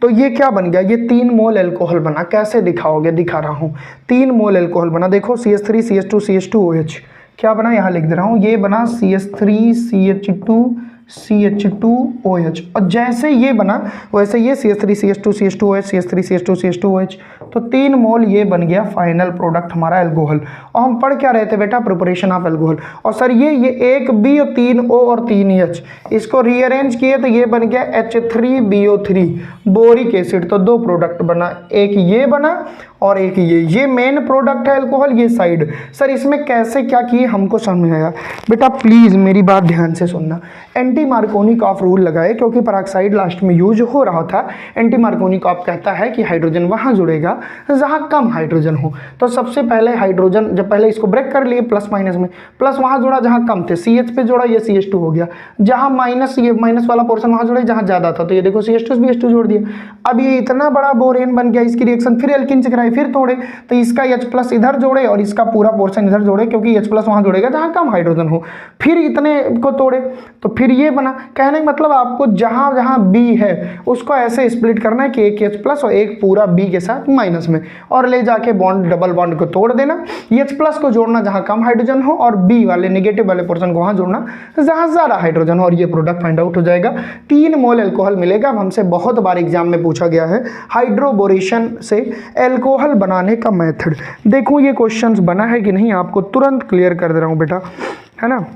तो ये क्या बन गया, ये 3 मोल एल्कोहल बना। कैसे दिखाओगे, दिखा रहा हूँ। 3 मोल एल्कोहल बना, देखो CH3 CH2 CH2 OH, क्या बना, यहाँ लिख दे रहा हूँ, ये बना CH3CH2CH2OH, और जैसे ये बना वैसे ये CH3CH2CH2OH CH3CH2CH2OH, तो 3 मोल ये बन गया फाइनल प्रोडक्ट हमारा एल्कोहल। और हम पढ़ क्या रहे थे बेटा, प्रिपरेशन ऑफ एल्कोहल। और सर ये एक B और 3 O और 3 H, इसको रीअरेंज किए तो ये बन गया H3BO3 बोरिक एसिड। तो 2 प्रोडक्ट बना, एक ये बना और एक ये मेन प्रोडक्ट है एल्कोहल, ये साइड। सर इसमें कैसे क्या किए हमको समझ आया बेटा, प्लीज मेरी बात ध्यान से सुनना। एंटी मार्कोनिकॉफ रूल लगाए, क्योंकि पेरोक्साइड लास्ट में यूज हो रहा था। एंटी मार्कोनिकॉफ कहता है कि हाइड्रोजन वहां जुड़ेगा जहां कम हाइड्रोजन हो। तो सबसे पहले हाइड्रोजन, जब पहले इसको ब्रेक कर लिए प्लस माइनस में, प्लस वहां जुड़ा जहां कम थे, CH पे जोड़ा, ये CH2 हो गया। जहां माइनस, ये माइनस वाला पोर्शन वहां जुड़े जहां ज्यादा था, तो ये देखो CH2 BH2 जोड़ दिया। अब ये इतना बड़ा बोरेन बन गया, इसकी रिएक्शन फिर एल्किन से कराई, फिर तोड़े, तो इसका H+ इधर जोड़े और इसका पूरा पोर्शन इधर जोड़े, क्योंकि H+ वहां जोड़ेगा जहां कम हाइड्रोजन हो। फिर इतने को तोड़े, तो फिर ये बना। कहने का मतलब आपको जहां जहां B है उसको ऐसे स्प्लिट करना है कि एक H+ और एक पूरा B के साथ माइनस में, और ले जाके बॉन्ड, डबल बॉन्ड को तोड़ देना। H+ को जोड़ना जहां कम हाइड्रोजन हो, और B वाले नेगेटिव वाले पोर्शन को वहां जोड़ना जहां ज्यादा हाइड्रोजन हो, और ये प्रोडक्ट फाइंड आउट हो जाएगा। 3 मोल एल्कोहल मिलेगा। अब हमसे बहुत बार एग्जाम में पूछा गया है हाइड्रोबोरेशन से एल्कोहल बनाने का मेथड। देखो ये क्वेश्चंस बना है कि नहीं, आपको तुरंत क्लियर कर दे रहा हूं बेटा, है ना।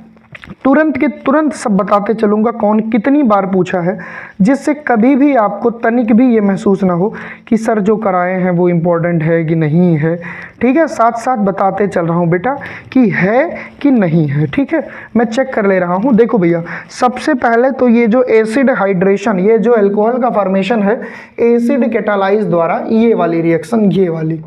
तुरंत के तुरंत सब बताते चलूंगा कौन कितनी बार पूछा है, जिससे कभी भी आपको तनिक भी ये महसूस ना हो कि सर जो कराए हैं वो इम्पोर्टेंट है कि नहीं है। ठीक है, साथ साथ बताते चल रहा हूँ बेटा कि है कि नहीं है। ठीक है, मैं चेक कर ले रहा हूँ। देखो भैया, सबसे पहले तो ये जो एसिड हाइड्रेशन, ये जो एल्कोहल का फॉर्मेशन है एसिड कैटालाइज द्वारा, ये वाली रिएक्शन, ये वाली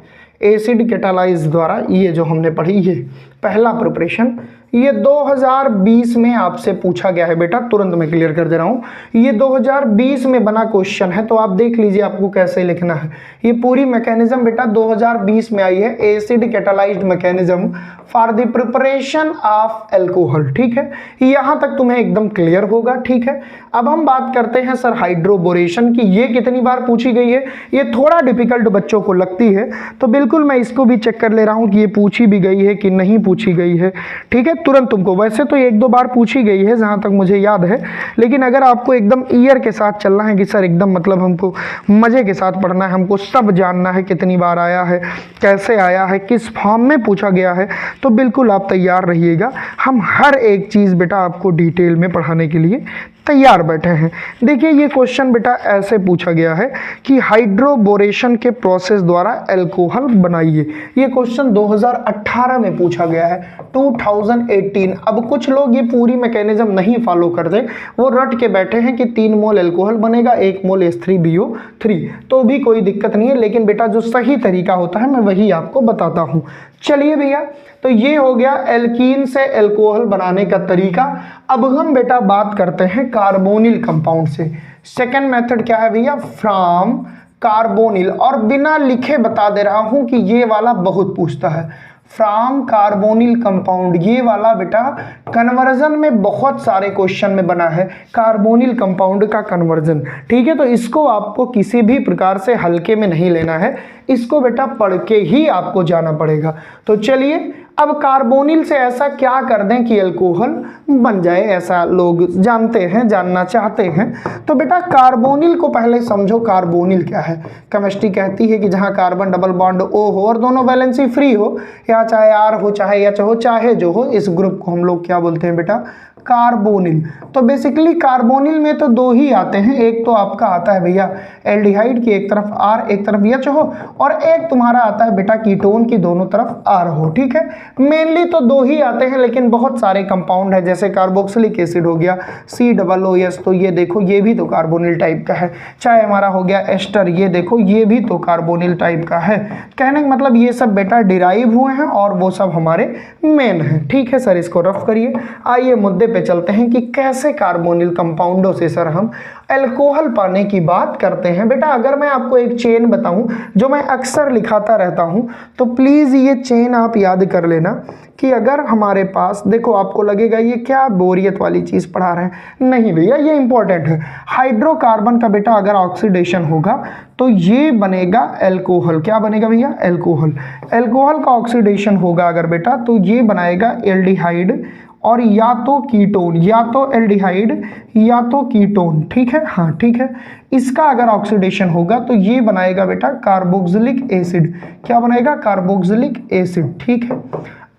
एसिड कैटालाइज द्वारा, ये जो हमने पढ़ी, ये पहला प्रिपरेशन, ये 2020 में आपसे पूछा गया है बेटा। तुरंत मैं क्लियर कर दे रहा हूं, ये 2020 में बना क्वेश्चन है, तो आप देख लीजिए आपको कैसे लिखना है। ये पूरी मैकेनिज्म बेटा 2020 में आई है, acid catalysed mechanism for the preparation of alcohol. ठीक है, यहां तक तुम्हें एकदम क्लियर होगा। ठीक है, अब हम बात करते हैं सर हाइड्रोबोरेशन की। ये कितनी बार पूछी गई है, ये थोड़ा डिफिकल्ट बच्चों को लगती है, तो बिल्कुल मैं इसको भी चेक कर ले रहा हूं कि ये पूछी भी गई है कि नहीं पूछी गई है। ठीक है, तुरंत तुमको, वैसे तो 1-2 बार पूछी गई है जहां तक मुझे याद है, लेकिन अगर आपको एकदम ईयर के साथ चलना है कि सर एकदम मतलब हमको मजे के साथ पढ़ना है, हमको सब जानना है कितनी बार आया है, कैसे आया है, किस फॉर्म में पूछा गया है, तो बिल्कुल आप तैयार रहिएगा। हम हर एक चीज बेटा आपको डिटेल में पढ़ाने के लिए तैयार बैठे हैं। देखिए ये क्वेश्चन बेटा ऐसे पूछा गया है कि हाइड्रोबोरेशन के प्रोसेस द्वारा एल्कोहल बनाइए। ये क्वेश्चन 2018 में पूछा गया है, 2018। अब कुछ लोग ये पूरी मैकेनिज्म नहीं फॉलो करते, वो रट के बैठे हैं कि 3 मोल एल्कोहल बनेगा, 1 मोल H3BO3, तो भी कोई दिक्कत नहीं है, लेकिन बेटा जो सही तरीका होता है मैं वही आपको बताता हूँ। चलिए भैया, तो ये हो गया एल्कीन से एल्कोहल बनाने का तरीका। अब हम बेटा बात करते हैं कार्बोनिल कंपाउंड से। सेकंड मेथड क्या है भैया, फ्रॉम कार्बोनिल, और बिना लिखे बता दे रहा हूं कि ये वाला बहुत पूछता है, फ्रॉम कार्बोनिल कंपाउंड। ये वाला बेटा कन्वर्जन में बहुत सारे क्वेश्चन में बना है, कार्बोनिल कंपाउंड का कन्वर्जन। ठीक है, तो इसको आपको किसी भी प्रकार से हल्के में नहीं लेना है, इसको बेटा पढ़ के ही आपको जाना पड़ेगा। तो चलिए, अब कार्बोनिल से ऐसा क्या कर दें कि अल्कोहल बन जाए, ऐसा लोग जानते हैं, जानना चाहते हैं। तो बेटा कार्बोनिल को पहले समझो, कार्बोनिल क्या है। केमिस्ट्री कहती है कि जहां कार्बन डबल बॉन्ड O हो और दोनों वैलेंसी फ्री हो, या चाहे R हो, चाहे H हो, चाहे जो हो, इस ग्रुप को हम लोग क्या बोलते हैं बेटा, कार्बोनिल। तो बेसिकली कार्बोनिल में तो 2 ही आते हैं, एक तो आपका आता है भैया एल्डिहाइड की एक तरफ R एक तरफ H हो, और एक तुम्हारा आता है बेटा कीटोन की दोनों तरफ R हो। ठीक है, मेनली तो 2 ही आते हैं, लेकिन बहुत सारे कंपाउंड है, जैसे कार्बोक्सिलिक एसिड हो गया COOS, तो ये देखो ये भी तो कार्बोनिल टाइप का है। चाहे हमारा हो गया एस्टर, ये देखो ये भी तो कार्बोनिल टाइप का है। कहने का मतलब ये सब बेटा डिराइव हुए हैं और वो सब हमारे मेन हैं। ठीक है सर, इसको रफ करिए। आइए मुद्दे पे चलते हैं कि कैसे कार्बोनिल कंपाउंडों से सर हम अल्कोहल पाने की बात करते हैं। बेटा अगर मैं आपको एक चेन बताऊं जो मैं अक्सर लिखाता रहता हूं, तो प्लीज ये चेन आप याद कर लेना कि अगर हमारे पास, देखो आपको लगेगा ये क्या बोरियत वाली चीज़ पढ़ा रहे हैं, नहीं भैया ये इंपॉर्टेंट है। हाइड्रोकार्बन का बेटा अगर ऑक्सीडेशन होगा तो ये बनेगा एल्कोहल। क्या बनेगा भैया? एल्कोहल। एल्कोहल का ऑक्सीडेशन होगा अगर बेटा तो ये बनाएगा एल्डिहाइड और या तो कीटोन, या तो एल्डिहाइड या तो कीटोन। ठीक है, हाँ ठीक है। इसका अगर ऑक्सीडेशन होगा तो ये बनाएगा बेटा कार्बोक्सिलिक एसिड। क्या बनाएगा? Carboxylic acid. ठीक है।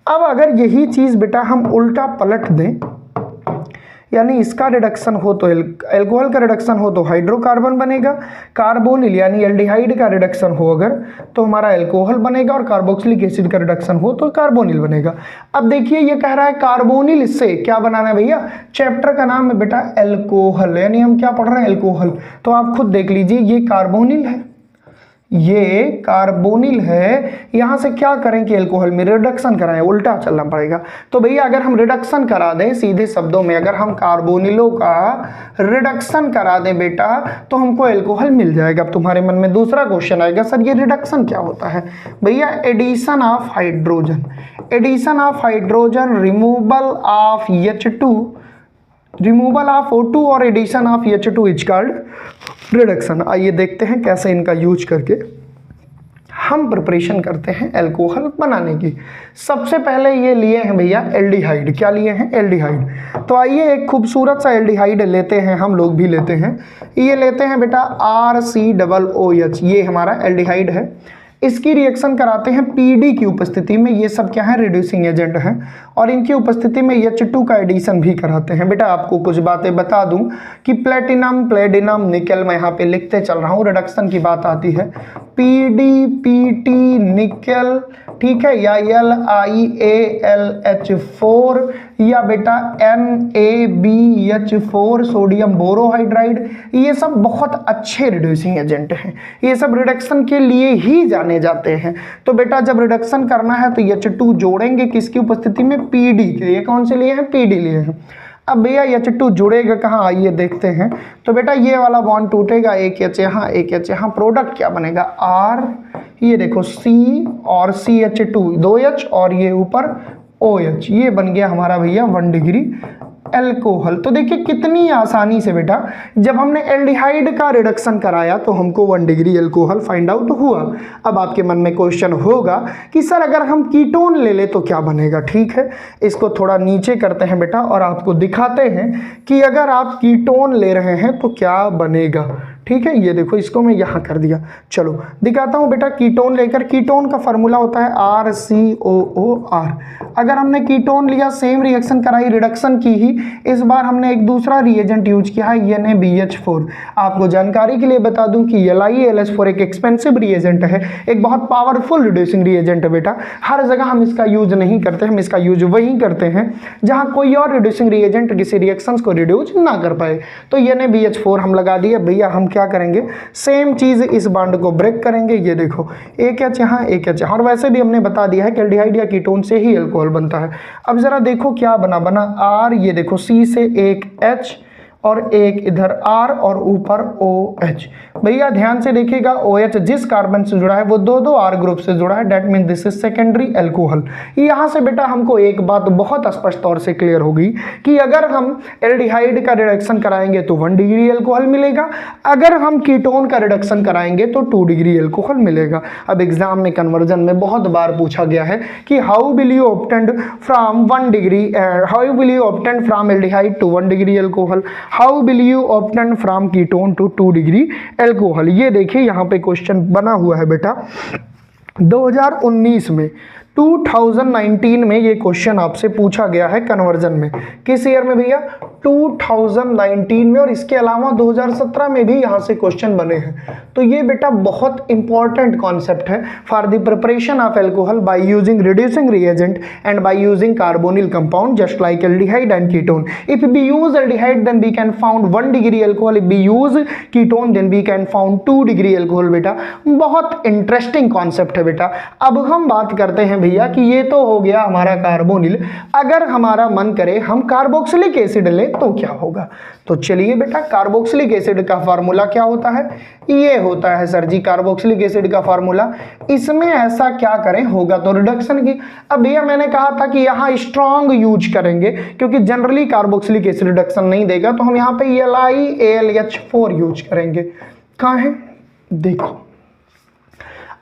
अब अगर यही चीज़ बेटा हम उल्टा पलट दें, यानी इसका रिडक्शन हो तो एल्कोहल का रिडक्शन हो तो हाइड्रोकार्बन बनेगा, कार्बोनिल यानी एल्डिहाइड का रिडक्शन हो अगर तो हमारा एल्कोहल बनेगा, और कार्बोक्सिलिक एसिड का रिडक्शन हो तो कार्बोनिल बनेगा। अब देखिए ये कह रहा है कार्बोनिल से क्या बनाना है भैया? चैप्टर का नाम है बेटा एल्कोहल, यानी हम क्या पढ़ रहे हैं? एल्कोहल। तो आप खुद देख लीजिए ये कार्बोनिल है, ये कार्बोनिल है, यहां से क्या करें कि एल्कोहल में रिडक्शन कराएं, उल्टा चलना पड़ेगा। तो भैया अगर हम रिडक्शन करा दें, सीधे शब्दों में अगर हम कार्बोनिलों का रिडक्शन करा दें बेटा तो हमको एल्कोहल मिल जाएगा। अब तुम्हारे मन में दूसरा क्वेश्चन आएगा, सर ये रिडक्शन क्या होता है? भैया addition of hydrogen, addition of hydrogen, removal of H2, removal of O2 और addition of H2 is called reduction. आइए देखते हैं कैसे इनका यूज करके हम प्रिपरेशन करते हैं एल्कोहल बनाने की। सबसे पहले ये लिए हैं भैया एल्डिहाइड। क्या लिए हैं? एल्डिहाइड। तो आइए एक खूबसूरत सा एल्डिहाइड लेते हैं, हम लोग भी लेते हैं। ये लेते हैं बेटा RCOOH, ये हमारा एल्डिहाइड है। इसकी रिएक्शन कराते हैं पीडी की उपस्थिति में। ये सब क्या है? रिड्यूसिंग एजेंट हैं, और इनकी उपस्थिति में H2 का एडिशन भी कराते हैं। बेटा आपको कुछ बातें बता दूं कि प्लेटिनम, प्लेडिनम, निकल, मैं यहाँ पे लिखते चल रहा हूँ, रिडक्शन की बात आती है PD, PT, निकल, ठीक है, या LiAlH4 या बेटा NaBH4, सोडियम बोरोहाइड्राइड, ये सब बहुत अच्छे रिड्यूसिंग एजेंट हैं। ये सब रिडक्शन के लिए ही जाने जाते हैं। तो बेटा जब रिडक्शन करना है तो H2 जोड़ेंगे किसकी उपस्थिति में? PD के। ये कौन से लिए हैं? PD लिए हैं। अब भैया H2 जुड़ेगा कहाँ? आइए देखते हैं। तो बेटा ये वाला बॉन्ड टूटेगा, एक H यहाँ, एक H यहाँ, प्रोडक्ट क्या बनेगा? R, ये देखो C और CH2, 2H और ये ऊपर OH, ये बन गया हमारा भैया 1 डिग्री एल्कोहल। तो देखिए कितनी आसानी से बेटा जब हमने एल्डिहाइड का रिडक्शन कराया तो हमको 1 डिग्री एल्कोहल फाइंड आउट हुआ। अब आपके मन में क्वेश्चन होगा कि सर अगर हम कीटोन ले ले तो क्या बनेगा? ठीक है, इसको थोड़ा नीचे करते हैं बेटा और आपको दिखाते हैं कि अगर आप कीटोन ले रहे हैं तो क्या बनेगा। ठीक है, ये देखो इसको मैं यहाँ कर दिया। चलो दिखाता हूँ बेटा कीटोन लेकर। कीटोन का फार्मूला होता है RCOOR। अगर हमने कीटोन लिया, सेम रिएक्शन कराई, रिडक्शन की ही, इस बार हमने एक दूसरा रिएजेंट यूज किया है NaBH4। आपको जानकारी के लिए बता दूं कि LiAlH4 एक एक्सपेंसिव रिएजेंट है, एक बहुत पावरफुल रिड्यूसिंग रिएजेंट है बेटा। हर जगह हम इसका यूज नहीं करते, हम इसका यूज वहीं करते हैं जहाँ कोई और रिड्यूसिंग रिएजेंट किसी रिएक्शंस को रिड्यूस ना कर पाए। तो NaBH4 हम लगा दिए। भैया हम क्या करेंगे? सेम चीज इस बॉन्ड को ब्रेक करेंगे। ये देखो एक H यहाँ, एक H, और वैसे भी हमने बता दिया है कि एल्डिहाइड या कीटोन से ही एल्कोहल बनता है। अब जरा देखो क्या बना R, ये देखो C से एक H और एक इधर R और ऊपर OH। भैया ध्यान से देखिएगा, OH जिस कार्बन से जुड़ा है वो दो R ग्रुप से जुड़ा है, that mean this is secondary alcohol. यहाँ से बेटा हमको एक बात बहुत स्पष्ट तौर से क्लियर होगी कि अगर हम एल्डिहाइड का रिडक्शन कराएंगे तो 1 डिग्री एल्कोहल मिलेगा, अगर हम कीटोन का रिडक्शन कराएंगे तो 2 डिग्री एल्कोहल मिलेगा। अब एग्जाम में कन्वर्जन में बहुत बार पूछा गया है कि how will you obtain from 1 degree, how will you obtain from aldehyde to 1 degree alcohol, how will you obtain from ketone to 2 degree alcohol. ये देखिए यहाँ पे क्वेश्चन बना हुआ है बेटा 2019 में, 2019 में ये क्वेश्चन आपसे पूछा गया है कन्वर्जन में। किस ईयर में भैया? 2019 में। और इसके अलावा 2017 में भी यहाँ से क्वेश्चन बने हैं। तो ये बेटा बहुत इंपॉर्टेंट कॉन्सेप्ट है for the preparation of alcohol by using reducing reagent and by using carbonyl compound just like aldehyde and ketone. If we use aldehyde then we can found 1 degree alcohol, if we use ketone then we can found 2 degree alcohol. बेटा बहुत interesting concept है बेटा। अब हम बात करते हैं भैया कि ये तो हो गया हमारा कार्बोनिल, अगर हमारा मन करे हम कार्बोक्सिलिक एसिड ले तो क्या होगा। तो चलिए बेटा, कार्बोक्सिलिक एसिड का फार्मूला क्या होता है, ये होता है सर जी कार्बोक्सिलिक एसिड का फार्मूला। इसमें ऐसा क्या करें, होगा तो रिडक्शन की। अब भैया मैंने कहा था कि यहाँ स्ट्रॉन्ग यूज करेंगे, क्योंकि जनरली कार्बोक्सिलिक एसिड रिडक्शन नहीं देगा, तो हम यहाँ पे LiAlH4 यूज करेंगे। कहाँ है देखो,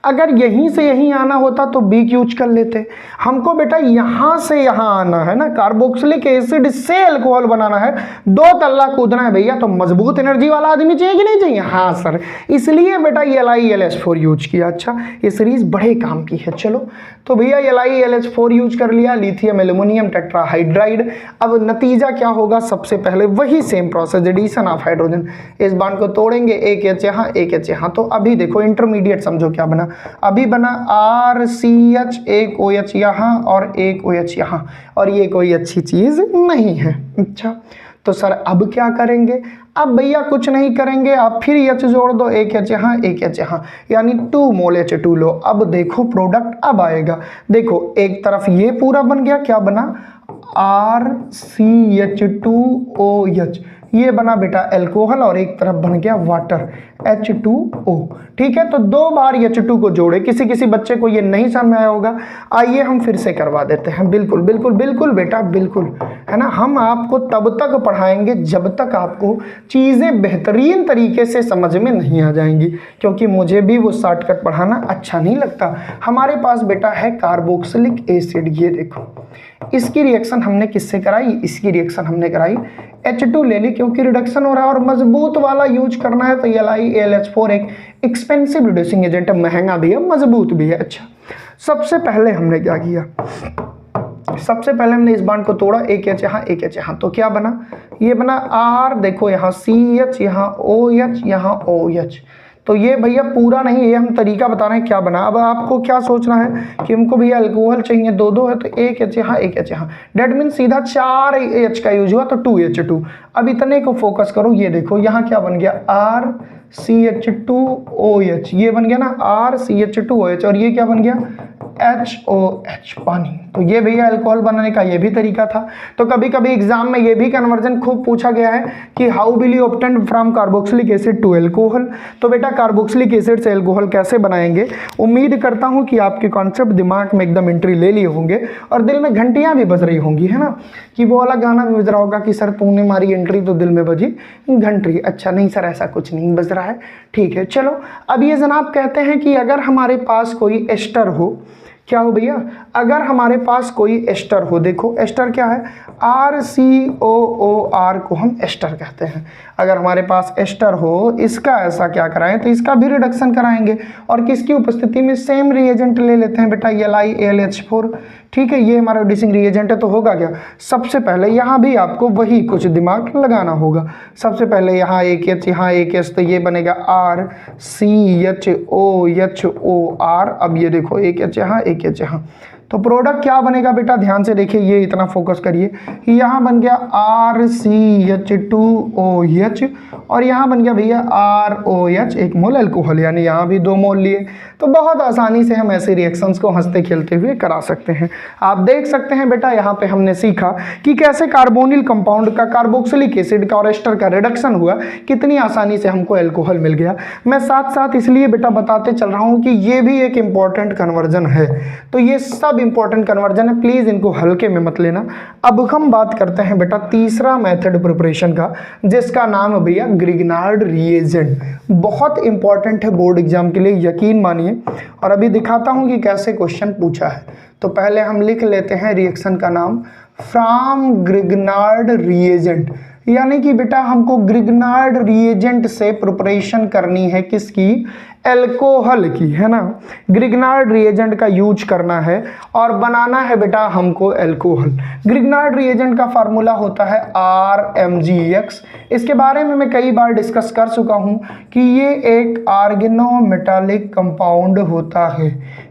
अगर यहीं से यहीं आना होता तो B यूज कर लेते। हमको बेटा यहां से यहां आना है ना, कार्बोक्सिलिक एसिड से अल्कोहल बनाना है, 2 तल्ला कूदना है भैया, तो मजबूत एनर्जी वाला आदमी चाहिए कि नहीं चाहिए। हाँ सर, इसलिए बेटा LiAlH4 यूज किया। अच्छा, ये सीरीज बड़े काम की है। चलो तो भैया LiAlH4 यूज कर लिया, लिथियम एल्यूमिनियम टेट्राहाइड्राइड। अब नतीजा क्या होगा, सबसे पहले वही same process, addition of hydrogen. इस बॉन्ड को तोड़ेंगे, एक H यहाँ एक H यहाँ, तो अभी देखो इंटरमीडिएट समझो क्या बना, अभी बना RCH, एक OH यहाँ और एक OH यहाँ, और ये कोई अच्छी चीज नहीं है। अच्छा तो सर अब क्या करेंगे, अब भैया कुछ नहीं करेंगे, आप फिर H जोड़ दो, एक H यहाँ एक H यहाँ, यानी 2 मोल H2 लो। अब देखो प्रोडक्ट अब आएगा, देखो एक तरफ ये पूरा बन गया, क्या बना RCH2OH, ये बना बेटा अल्कोहल, और एक तरफ बन गया वाटर H2O। ठीक है, तो 2 बार H2 को जोड़े, किसी किसी बच्चे को ये नहीं समझ आया होगा, आइए हम फिर से करवा देते हैं। बिल्कुल बिल्कुल बिल्कुल बेटा बिल्कुल, है ना, हम आपको तब तक पढ़ाएंगे जब तक आपको चीज़ें बेहतरीन तरीके से समझ में नहीं आ जाएंगी, क्योंकि मुझे भी वो शॉर्टकट पढ़ाना अच्छा नहीं लगता। हमारे पास बेटा है कार्बोक्सिलिक एसिड, ये देखो इसकी रिएक्शन हमने किससे कराई, इसकी रिएक्शन हमने कराई H2 ले ली, क्योंकि रिडक्शन हो रहा है और मजबूत वाला यूज करना है, तो LiAlH4 एक एक्सपेंसिव रिड्यूसिंग एजेंट है, महंगा भी है मजबूत भी है। अच्छा, सबसे पहले हमने क्या किया, सबसे पहले हमने इस बॉन्ड को तोड़ा, एक H यहाँ एक H यहाँ, तो क्या बना, ये बना R, देखो यहाँ CH, यहाँ OH, यहाँ OH। तो ये भैया पूरा नहीं, ये हम तरीका बता रहे हैं क्या बना। अब आपको क्या सोचना है कि हमको भैया अल्कोहल चाहिए, 2 है, तो एक H यहाँ एक H यहाँ, डेट मीन सीधा 4 H का यूज हुआ, तो 2H2। अब इतने को फोकस करो, ये देखो यहाँ क्या बन गया RCH2OH, ये बन गया ना RCH2OH, और ये क्या बन गया HOH, पानी। तो ये भैया अल्कोहल बनाने का ये भी तरीका था। तो कभी कभी एग्जाम में ये भी कन्वर्जन खूब पूछा गया है कि how will you obtain from carboxylic acid to alcohol. तो बेटा कार्बोक्सिलिक एसिड से अल्कोहल कैसे बनाएंगे, उम्मीद करता हूँ कि आपके कॉन्सेप्ट दिमाग में एकदम एंट्री ले लिए होंगे और दिल में घंटियाँ भी बज रही होंगी, है ना, कि वो वाला गाना भी बज रहा होगा कि सर तूने मारी एंट्री तो दिल में बजी घंटी। अच्छा नहीं सर, ऐसा कुछ नहीं बज रहा है, ठीक है। चलो अब ये जनाब कहते हैं कि अगर हमारे पास कोई एस्टर हो, क्या हो भैया, अगर हमारे पास कोई एस्टर हो, देखो एस्टर क्या है, RCOOR को हम एस्टर कहते हैं। अगर हमारे पास एस्टर हो, इसका ऐसा क्या कराएं, तो इसका भी रिडक्शन कराएंगे, और किसकी उपस्थिति में, सेम रिएजेंट ले लेते हैं बेटा LiAlH4। ठीक है, ये हमारा रिड्यूसिंग रिएजेंट है, तो होगा क्या, सबसे पहले यहाँ भी आपको वही कुछ दिमाग लगाना होगा। सबसे पहले यहाँ एक H, यहाँ एक H, तो ये बनेगा RCHOHOR। अब ये देखो एक H यहाँ एक H यहाँ, तो प्रोडक्ट क्या बनेगा बेटा, ध्यान से देखिए, ये इतना फोकस करिए, यहाँ बन गया RCH2OH, और यहाँ बन गया भैया ROH, 1 मोल अल्कोहल, यानी यहाँ भी 2 मोल लिए। तो बहुत आसानी से हम ऐसे रिएक्शंस को हंसते खेलते हुए करा सकते हैं। आप देख सकते हैं बेटा, यहाँ पे हमने सीखा कि कैसे कार्बोनिल कंपाउंड का, कार्बोक्सिलिक एसिड का और एस्टर का रिडक्शन हुआ, कितनी आसानी से हमको अल्कोहल मिल गया। मैं साथ साथ इसलिए बेटा बताते चल रहा हूँ कि ये भी एक इम्पॉर्टेंट कन्वर्जन है, तो ये सब इंपॉर्टेंट कन्वर्जन है, प्लीज इनको हल्के में मत लेना। अब हम बात करते हैं बेटा तीसरा मेथड प्रिपरेशन का, जिसका नाम है भैया ग्रिग्नार्ड रिएजेंट। बहुत इंपॉर्टेंट है बोर्ड एग्जाम के लिए, यकीन मानिए, और अभी दिखाता हूं कि कैसे क्वेश्चन पूछा है। तो पहले हम लिख लेते हैं रिएक्शन का नाम, फ्रॉम ग्रिग्नार्ड रिएजेंट, यानी कि बेटा हमको ग्रिग्नार्ड रिएजेंट से प्रिपरेशन करनी है, किसकी, अल्कोहल की, है ना। ग्रिग्नार्ड रिएजेंट का यूज करना है और बनाना है बेटा हमको अल्कोहल। ग्रिग्नार्ड रिएजेंट का फार्मूला होता है RMgX। इसके बारे में मैं कई बार डिस्कस कर चुका हूं कि ये एक ऑर्गेनोमेटालिक कंपाउंड होता है,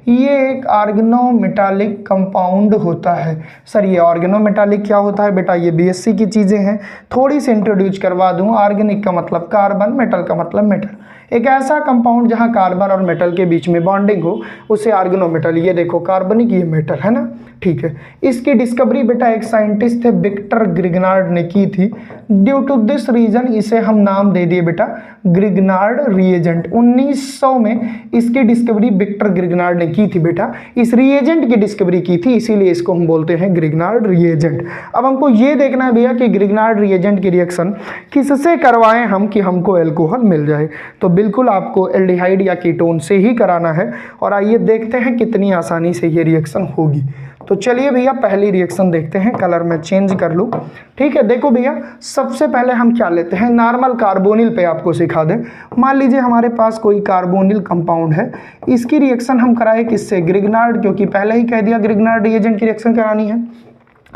ये एक ऑर्गेनोमेटालिक कंपाउंड होता है। सर ये ऑर्गेनोमेटालिक क्या होता है बेटा, ये BSc की चीज़ें हैं, थोड़ी सी इंट्रोड्यूस करवा दूं। ऑर्गेनिक का मतलब कार्बन, मेटल का मतलब मेटल। एक ऐसा कंपाउंड जहां कार्बन और मेटल के बीच में बॉन्डिंग हो उसे ऑर्गेनोमेटल, ये देखो कार्बनिक, ये मेटल है ना, ठीक है। इसकी डिस्कवरी बेटा एक साइंटिस्ट थे विक्टर ग्रिगनार्ड ने की थी। ड्यू टू दिस रीजन इसे हम नाम दे दिए बेटा ग्रिगनार्ड रिएजेंट। 1900 में इसकी डिस्कवरी विक्टर ग्रिगनार्ड ने की थी बेटा, इस रिएजेंट की डिस्कवरी की थी, इसीलिए इसको हम बोलते हैं ग्रिगनार्ड रिएजेंट। अब हमको ये देखना है भैया कि ग्रिगनार्ड रिएजेंट की रिएक्शन किससे करवाएं हम कि हमको एल्कोहल मिल जाए। तो बिल्कुल आपको एल्डिहाइड या कीटोन से ही कराना है, और आइए देखते हैं कितनी आसानी से ये रिएक्शन होगी। तो चलिए भैया पहली रिएक्शन देखते हैं, कलर में चेंज कर लूँ, ठीक है। देखो भैया सबसे पहले हम क्या लेते हैं, नॉर्मल कार्बोनिल पे आपको सिखा दें। मान लीजिए हमारे पास कोई कार्बोनिल कंपाउंड है, इसकी रिएक्शन हम कराए किससे, ग्रिगनार्ड, क्योंकि पहले ही कह दिया ग्रिगनार्ड रिएजेंट की रिएक्शन करानी है।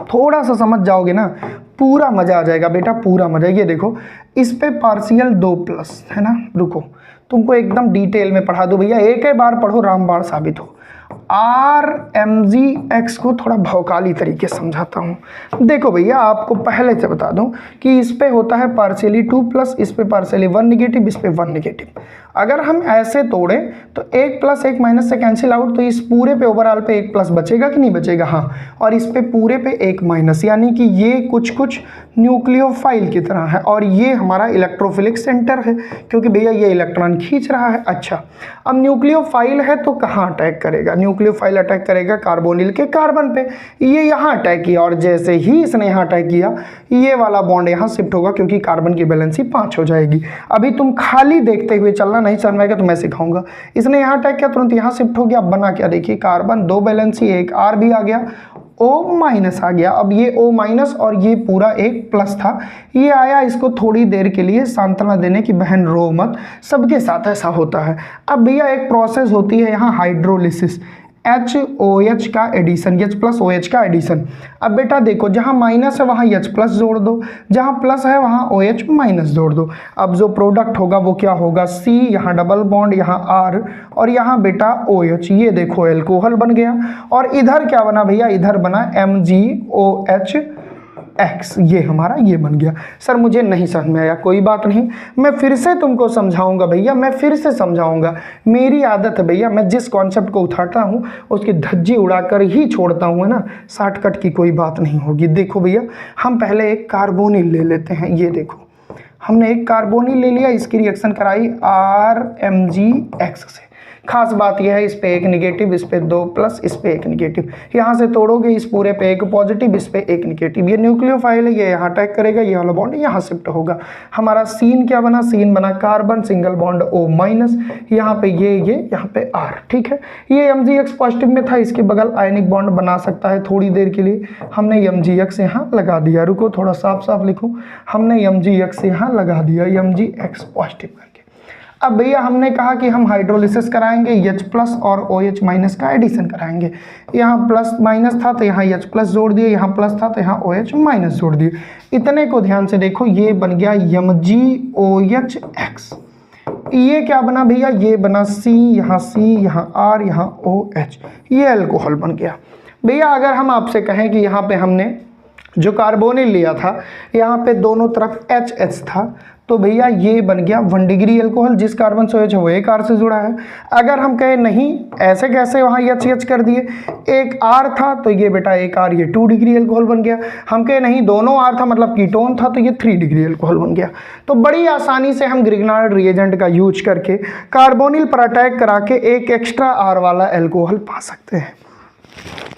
थोड़ा सा समझ जाओगे ना पूरा मजा आ जाएगा बेटा, पूरा मजा। ये देखो इस पे पार्शियल 2+ है ना, रुको तुमको एकदम डिटेल में पढ़ा दो भैया, एक ही बार पढ़ो रामबाण साबित हो। RMgX को थोड़ा भौकाली तरीके से समझाता हूँ। देखो भैया आपको पहले से बता दूं कि इस पे होता है पार्शियली 2+, इस पे पार्शियली 1 निगेटिव, इस पे 1 निगेटिव। अगर हम ऐसे तोड़ें तो 1+ 1- से कैंसिल आउट, तो इस पूरे पे ओवरऑल पे 1+ बचेगा कि नहीं बचेगा, हाँ, और इस पे पूरे पे 1-, यानी कि ये कुछ न्यूक्लियोफाइल की तरह है, और ये हमारा इलेक्ट्रोफिलिक सेंटर है क्योंकि भैया ये इलेक्ट्रॉन खींच रहा है। अच्छा अब न्यूक्लियोफाइल है तो कहाँ अटैक करेगा, न्यूक्लियोफाइल अटैक करेगा कार्बोनिल के कार्बन पे, ये यहाँ अटैक किया, और जैसे ही इसने यहाँ अटैक किया ये वाला बॉन्ड यहाँ शिफ्ट होगा क्योंकि कार्बन की वैलेंसी 5 हो जाएगी। अभी तुम खाली देखते हुए चलना, नहीं समझ में आएगा तो मैं सिखाऊंगा। इसने यहाँ अटैक किया तुरंत यहाँ शिफ्ट हो गया, अब बना क्या देखिए, कार्बन 2 वैलेंसी, एक R भी आ गया, O- आ गया। अब ये O- और ये पूरा 1+ था, ये आया, इसको थोड़ी देर के लिए सांत्वना देने की बहन रो मत, सबके साथ ऐसा होता है। अब भैया एक प्रोसेस होती है यहाँ हाइड्रोलिसिस, HOH का एडिशन, H+OH का एडिशन। अब बेटा देखो जहाँ माइनस है वहाँ H+ जोड़ दो, जहाँ प्लस है वहाँ OH- जोड़ दो। अब जो प्रोडक्ट होगा वो क्या होगा, C, यहाँ डबल बॉन्ड, यहाँ R, और यहाँ बेटा OH, ये देखो एल्कोहल बन गया। और इधर क्या बना भैया, इधर बना MgOH X, ये हमारा ये बन गया। सर मुझे नहीं समझ में आया, कोई बात नहीं, मैं फिर से तुमको समझाऊंगा भैया, मैं फिर से समझाऊंगा। मेरी आदत है भैया, मैं जिस कॉन्सेप्ट को उठाता हूँ उसकी धज्जी उड़ाकर ही छोड़ता हूँ, है ना, शॉर्टकट की कोई बात नहीं होगी। देखो भैया हम पहले एक कार्बोनिल ले लेते हैं, ये देखो हमने एक कार्बोनिल ले लिया, इसकी रिएक्शन कराई RMgX से। खास बात यह है इस पे 1 निगेटिव, इस पे 2+, इस पे 1 निगेटिव, यहाँ से तोड़ोगे इस पूरे पे 1 पॉजिटिव, इस पे 1 निगेटिव। ये न्यूक्लियोफाइल है, ये यहाँ अटैक करेगा, ये वाला बॉन्ड यहाँ शिफ्ट होगा। हमारा सीन क्या बना, सीन बना कार्बन सिंगल बॉन्ड O-, यहाँ पे ये यहाँ पे R, ठीक है। ये MgX पॉजिटिव में था, इसके बगल आयनिक बॉन्ड बना सकता है थोड़ी देर के लिए, हमने MgX यहाँ लगा दिया। रुको थोड़ा साफ साफ लिखूँ, हमने MgX यहाँ लगा दिया, MgX पॉजिटिव करके। अब भैया हमने कहा कि हम हाइड्रोलिसिस कराएंगे, H+ और OH- का एडिशन कराएंगे। यहाँ प्लस- था तो यहाँ H+ जोड़ दिए, यहाँ प्लस था तो यहाँ OH- जोड़ दिए। इतने को ध्यान से देखो, ये बन गया MgOH-X। ये क्या बना भैया, ये बना C, यहाँ C, यहाँ R, यहाँ OH, ये अल्कोहल बन गया। भैया अगर हम आपसे कहें कि यहाँ पे हमने जो कार्बोनिल लिया था यहाँ पे दोनों तरफ HH था, तो भैया ये बन गया 1 डिग्री अल्कोहल, जिस कार्बन से OH है वो एक R से जुड़ा है। अगर हम कहें नहीं ऐसे कैसे वहाँ HH कर दिए, एक R था तो ये बेटा एक R, ये 2 डिग्री अल्कोहल बन गया। हम कहें नहीं दोनों R था मतलब कीटोन था, तो ये 3 डिग्री अल्कोहल बन गया। तो बड़ी आसानी से हम ग्रिगनार्ड रिएजेंट का यूज करके कार्बोनिल पर अटैक करा के एक एक्स्ट्रा R वाला अल्कोहल पा सकते हैं,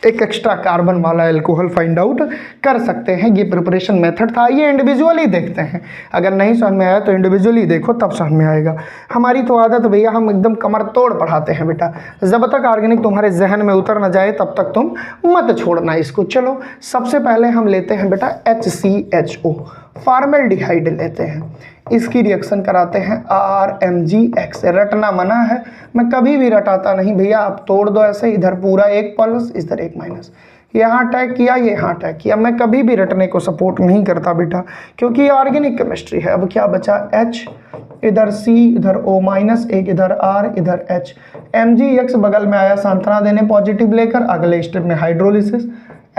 एक एक्स्ट्रा कार्बन वाला अल्कोहल फाइंड आउट कर सकते हैं। ये प्रिपरेशन मेथड था, ये इंडिविजुअली देखते हैं, अगर नहीं समझ में आया तो इंडिविजुअली देखो तब समझ में आएगा। हमारी तो आदत भैया हम एकदम कमर तोड़ पढ़ाते हैं बेटा, जब तक ऑर्गेनिक तुम्हारे जहन में उतर ना जाए तब तक तुम मत छोड़ना इसको। चलो सबसे पहले हम लेते हैं बेटा HCHO, फॉर्मेल्डिहाइड लेते हैं, इसकी रिएक्शन कराते हैं RMgX। रटना मना है, मैं कभी भी रटाता नहीं भैया, आप तोड़ दो ऐसे, इधर पूरा 1+, इधर 1-, यहाँ अटैक किया, ये यहाँ अटैक किया। मैं कभी भी रटने को सपोर्ट नहीं करता बेटा, क्योंकि ये ऑर्गेनिक केमिस्ट्री है। अब क्या बचा, H, इधर C, इधर O-, एक इधर R, इधर H। MgX बगल में आया सांत्वना देने पॉजिटिव लेकर, अगले स्टेप में हाइड्रोलिसिस,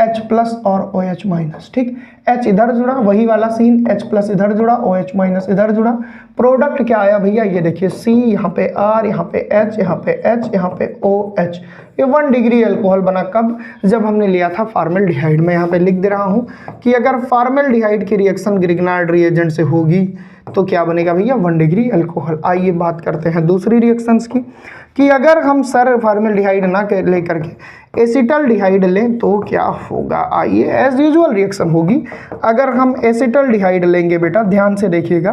H प्लस और OH माइनस, ठीक। H इधर जुड़ा, वही वाला सीन, H प्लस इधर जुड़ा, OH माइनस इधर जुड़ा। प्रोडक्ट क्या आया भैया, ये देखिए C, यहाँ पे R, यहाँ पे H, यहाँ पे H, यहाँ पे OH। ये 1 डिग्री अल्कोहल बना कब, जब हमने लिया था फॉर्मल्डिहाइड। मैं यहाँ पे लिख दे रहा हूँ कि अगर फॉर्मल्डिहाइड की रिएक्शन ग्रिग्नार्ड रिएजेंट से होगी तो क्या बनेगा भैया, 1 डिग्री अल्कोहल। आइए बात करते हैं दूसरी रिएक्शंस की, कि अगर हम सर फॉर्मल्डिहाइड ना लेकर के एसिटल्डिहाइड लें तो क्या होगा। आइए, एज यूजुअल रिएक्शन होगी। अगर हम एसिटल्डिहाइड लेंगे बेटा, ध्यान से देखिएगा,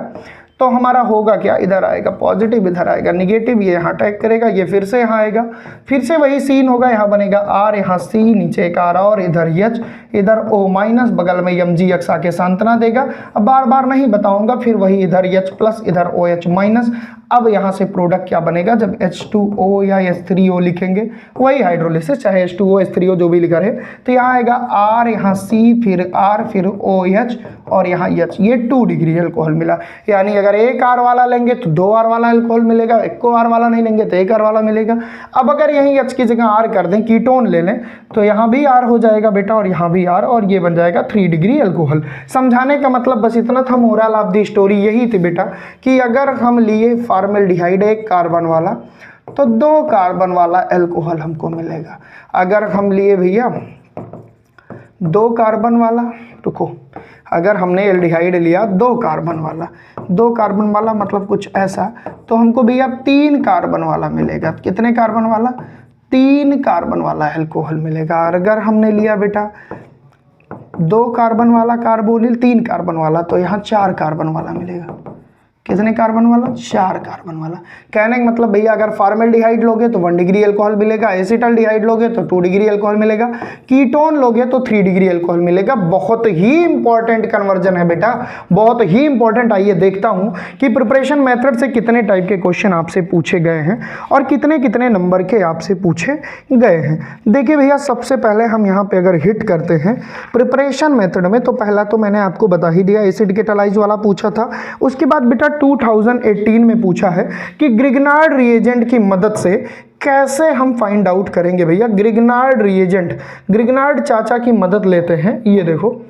तो हमारा होगा क्या, इधर आएगा पॉजिटिव, इधर आएगा निगेटिव, ये यहाँ अटैक करेगा, ये फिर से यहाँ आएगा, फिर से वही सीन होगा, यहाँ बनेगा R, यहाँ C, नीचे एक R और इधर H, इधर O माइनस, बगल में MgX आके सांत्वना देगा। अब बार बार नहीं बताऊंगा, फिर वही इधर H प्लस, इधर OH माइनस। अब यहाँ से प्रोडक्ट क्या बनेगा, जब H2O या H3O लिखेंगे, वही हाइड्रोलिसिस, चाहे H2O H3O जो भी लिखा रहे, तो यहाँ आएगा R, यहाँ C, फिर R, फिर OH और यहाँ H। ये 2 डिग्री अल्कोहल मिला। यानी अगर एक R वाला लेंगे तो 2 R वाला अल्कोहल मिलेगा, एक को R वाला नहीं लेंगे तो 1 R वाला मिलेगा। अब अगर यहीं H की जगह R कर दें, कीटोन ले लें, तो यहाँ भी R हो जाएगा बेटा और यहाँ भी R, और ये बन जाएगा 3 डिग्री अल्कोहल। समझाने का मतलब बस इतना था, मोरल ऑफ द स्टोरी यही थी बेटा, कि अगर हम लिए फॉर्मल्डिहाइड 1 कार्बन वाला तो 2 कार्बन वाला अल्कोहल हमको मिलेगा। अगर हम लिए भैया 2 कार्बन वाला, रुको, अगर हमने एल्डिहाइड लिया 2 कार्बन वाला, 2 कार्बन वाला मतलब कुछ ऐसा, तो हमको भैया 3 कार्बन वाला मिलेगा। कितने कार्बन वाला, 3 कार्बन वाला अल्कोहल मिलेगा। और अगर हमने लिया बेटा 2 कार्बन वाला कार्बोनिल, 3 कार्बन वाला, तो यहाँ 4 कार्बन वाला मिलेगा। कितने कार्बन वाला, 4 कार्बन वाला। कहने का मतलब भैया अगर फॉर्मल्डिहाइड लोगे तो 1 डिग्री अल्कोहल मिलेगा, एसिटल्डिहाइड लोगे तो 2 डिग्री अल्कोहल मिलेगा, कीटोन लोगे तो 3 डिग्री अल्कोहल मिलेगा। बहुत ही इंपॉर्टेंट कन्वर्जन है बेटा, बहुत ही इंपॉर्टेंट। आइए देखता हूं कि प्रिपरेशन मेथड से कितने टाइप के क्वेश्चन आपसे पूछे गए हैं और कितने कितने नंबर के आपसे पूछे गए हैं। देखिए भैया, सबसे पहले हम यहाँ पे अगर हिट करते हैं प्रिपरेशन मेथड में, तो पहला तो मैंने आपको बता ही दिया, एसिड कैटालाइज वाला पूछा था। उसके बाद बेटा 2018 में पूछा है कि ग्रिग्नार्ड रिएजेंट की मदद से कैसे हम फाइंड आउट करेंगे भैया ग्रिग्नार्ड रिएजेंट। ग्रिग्नार्ड चाचा की मदद लेते हैं। ये देखो,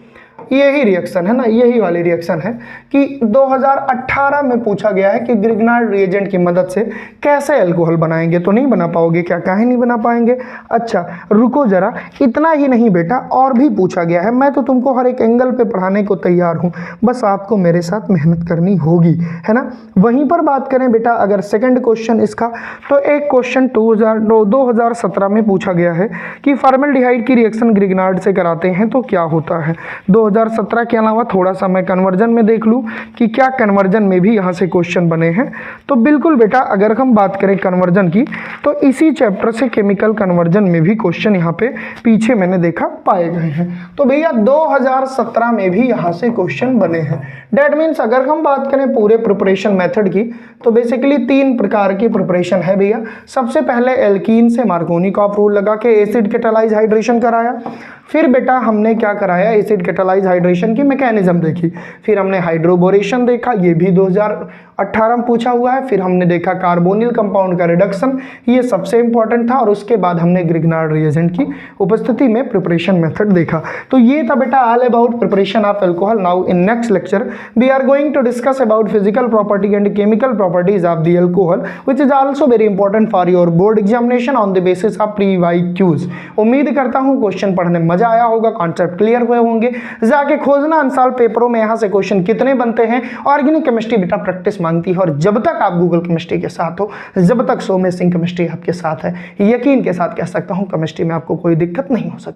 यही रिएक्शन है ना, यही वाली रिएक्शन है कि 2018 में पूछा गया है कि ग्रिग्नार्ड रिएजेंट की मदद से कैसे अल्कोहल बनाएंगे। तो नहीं बना पाओगे क्या, काहे नहीं बना पाएंगे। अच्छा रुको जरा, इतना ही नहीं बेटा, और भी पूछा गया है। मैं तो तुमको हर एक एंगल पे पढ़ाने को तैयार हूँ, बस आपको मेरे साथ मेहनत करनी होगी, है ना। वहीं पर बात करें बेटा, अगर सेकेंड क्वेश्चन इसका, तो एक क्वेश्चन 2017 में पूछा गया है कि फॉर्मल्डिहाइड की रिएक्शन ग्रिग्नार्ड से कराते हैं तो क्या होता है। 2017 के अलावा थोड़ा सा मैं कन्वर्जन में देख लूँ कि क्या कन्वर्जन में भी यहाँ से क्वेश्चन बने हैं। तो बिल्कुल बेटा, अगर हम बात करें कन्वर्जन की, तो इसी चैप्टर से केमिकल कन्वर्जन में भी क्वेश्चन यहाँ पे पीछे मैंने देखा पाए गए हैं। तो भैया 2017 में भी यहाँ से क्वेश्चन बने हैं। डेट मीन्स अगर हम बात करें पूरे प्रिपरेशन मेथड की, तो बेसिकली 3 प्रकार की प्रिपरेशन है भैया। सबसे पहले एल्कीन से मार्कोनिकॉफ रूल लगा के एसिड कैटालाइज हाइड्रेशन कराया। फिर बेटा हमने क्या कराया, एसिड कैटालाइज हाइड्रेशन की मैकेनिज्म देखी। फिर हमने हाइड्रोबोरेशन देखा, ये भी 2018 में पूछा हुआ है। फिर हमने देखा कार्बोनिल कंपाउंड का रिडक्शन, ये सबसे इंपॉर्टेंट था। और उसके बाद हमने ग्रिग्नार्ड रिएजेंट की उपस्थिति में प्रिपरेशन मेथड देखा। तो ये था बेटा all about preparation of alcohol. Now in next lecture we are going to discuss about physical property and chemical properties of the alcohol, which is also very important for your board examination on the basis of PYQs. उम्मीद करता हूँ question पढ़ने मजा आया होगा, concept clear हुए होंगे। जाके खोजना अनसाल पेपरों में यहाँ से क्वेश्चन कितने बनते हैं। ऑर्गेनिक केमिस्ट्री बेटा प्रैक्टिस मांगती है, और जब तक आप गूगल केमिस्ट्री के साथ हो, जब तक सौम्य सिंह केमिस्ट्री आपके साथ है, यकीन के साथ कह सकता हूँ केमिस्ट्री में आपको कोई दिक्कत नहीं हो सकती।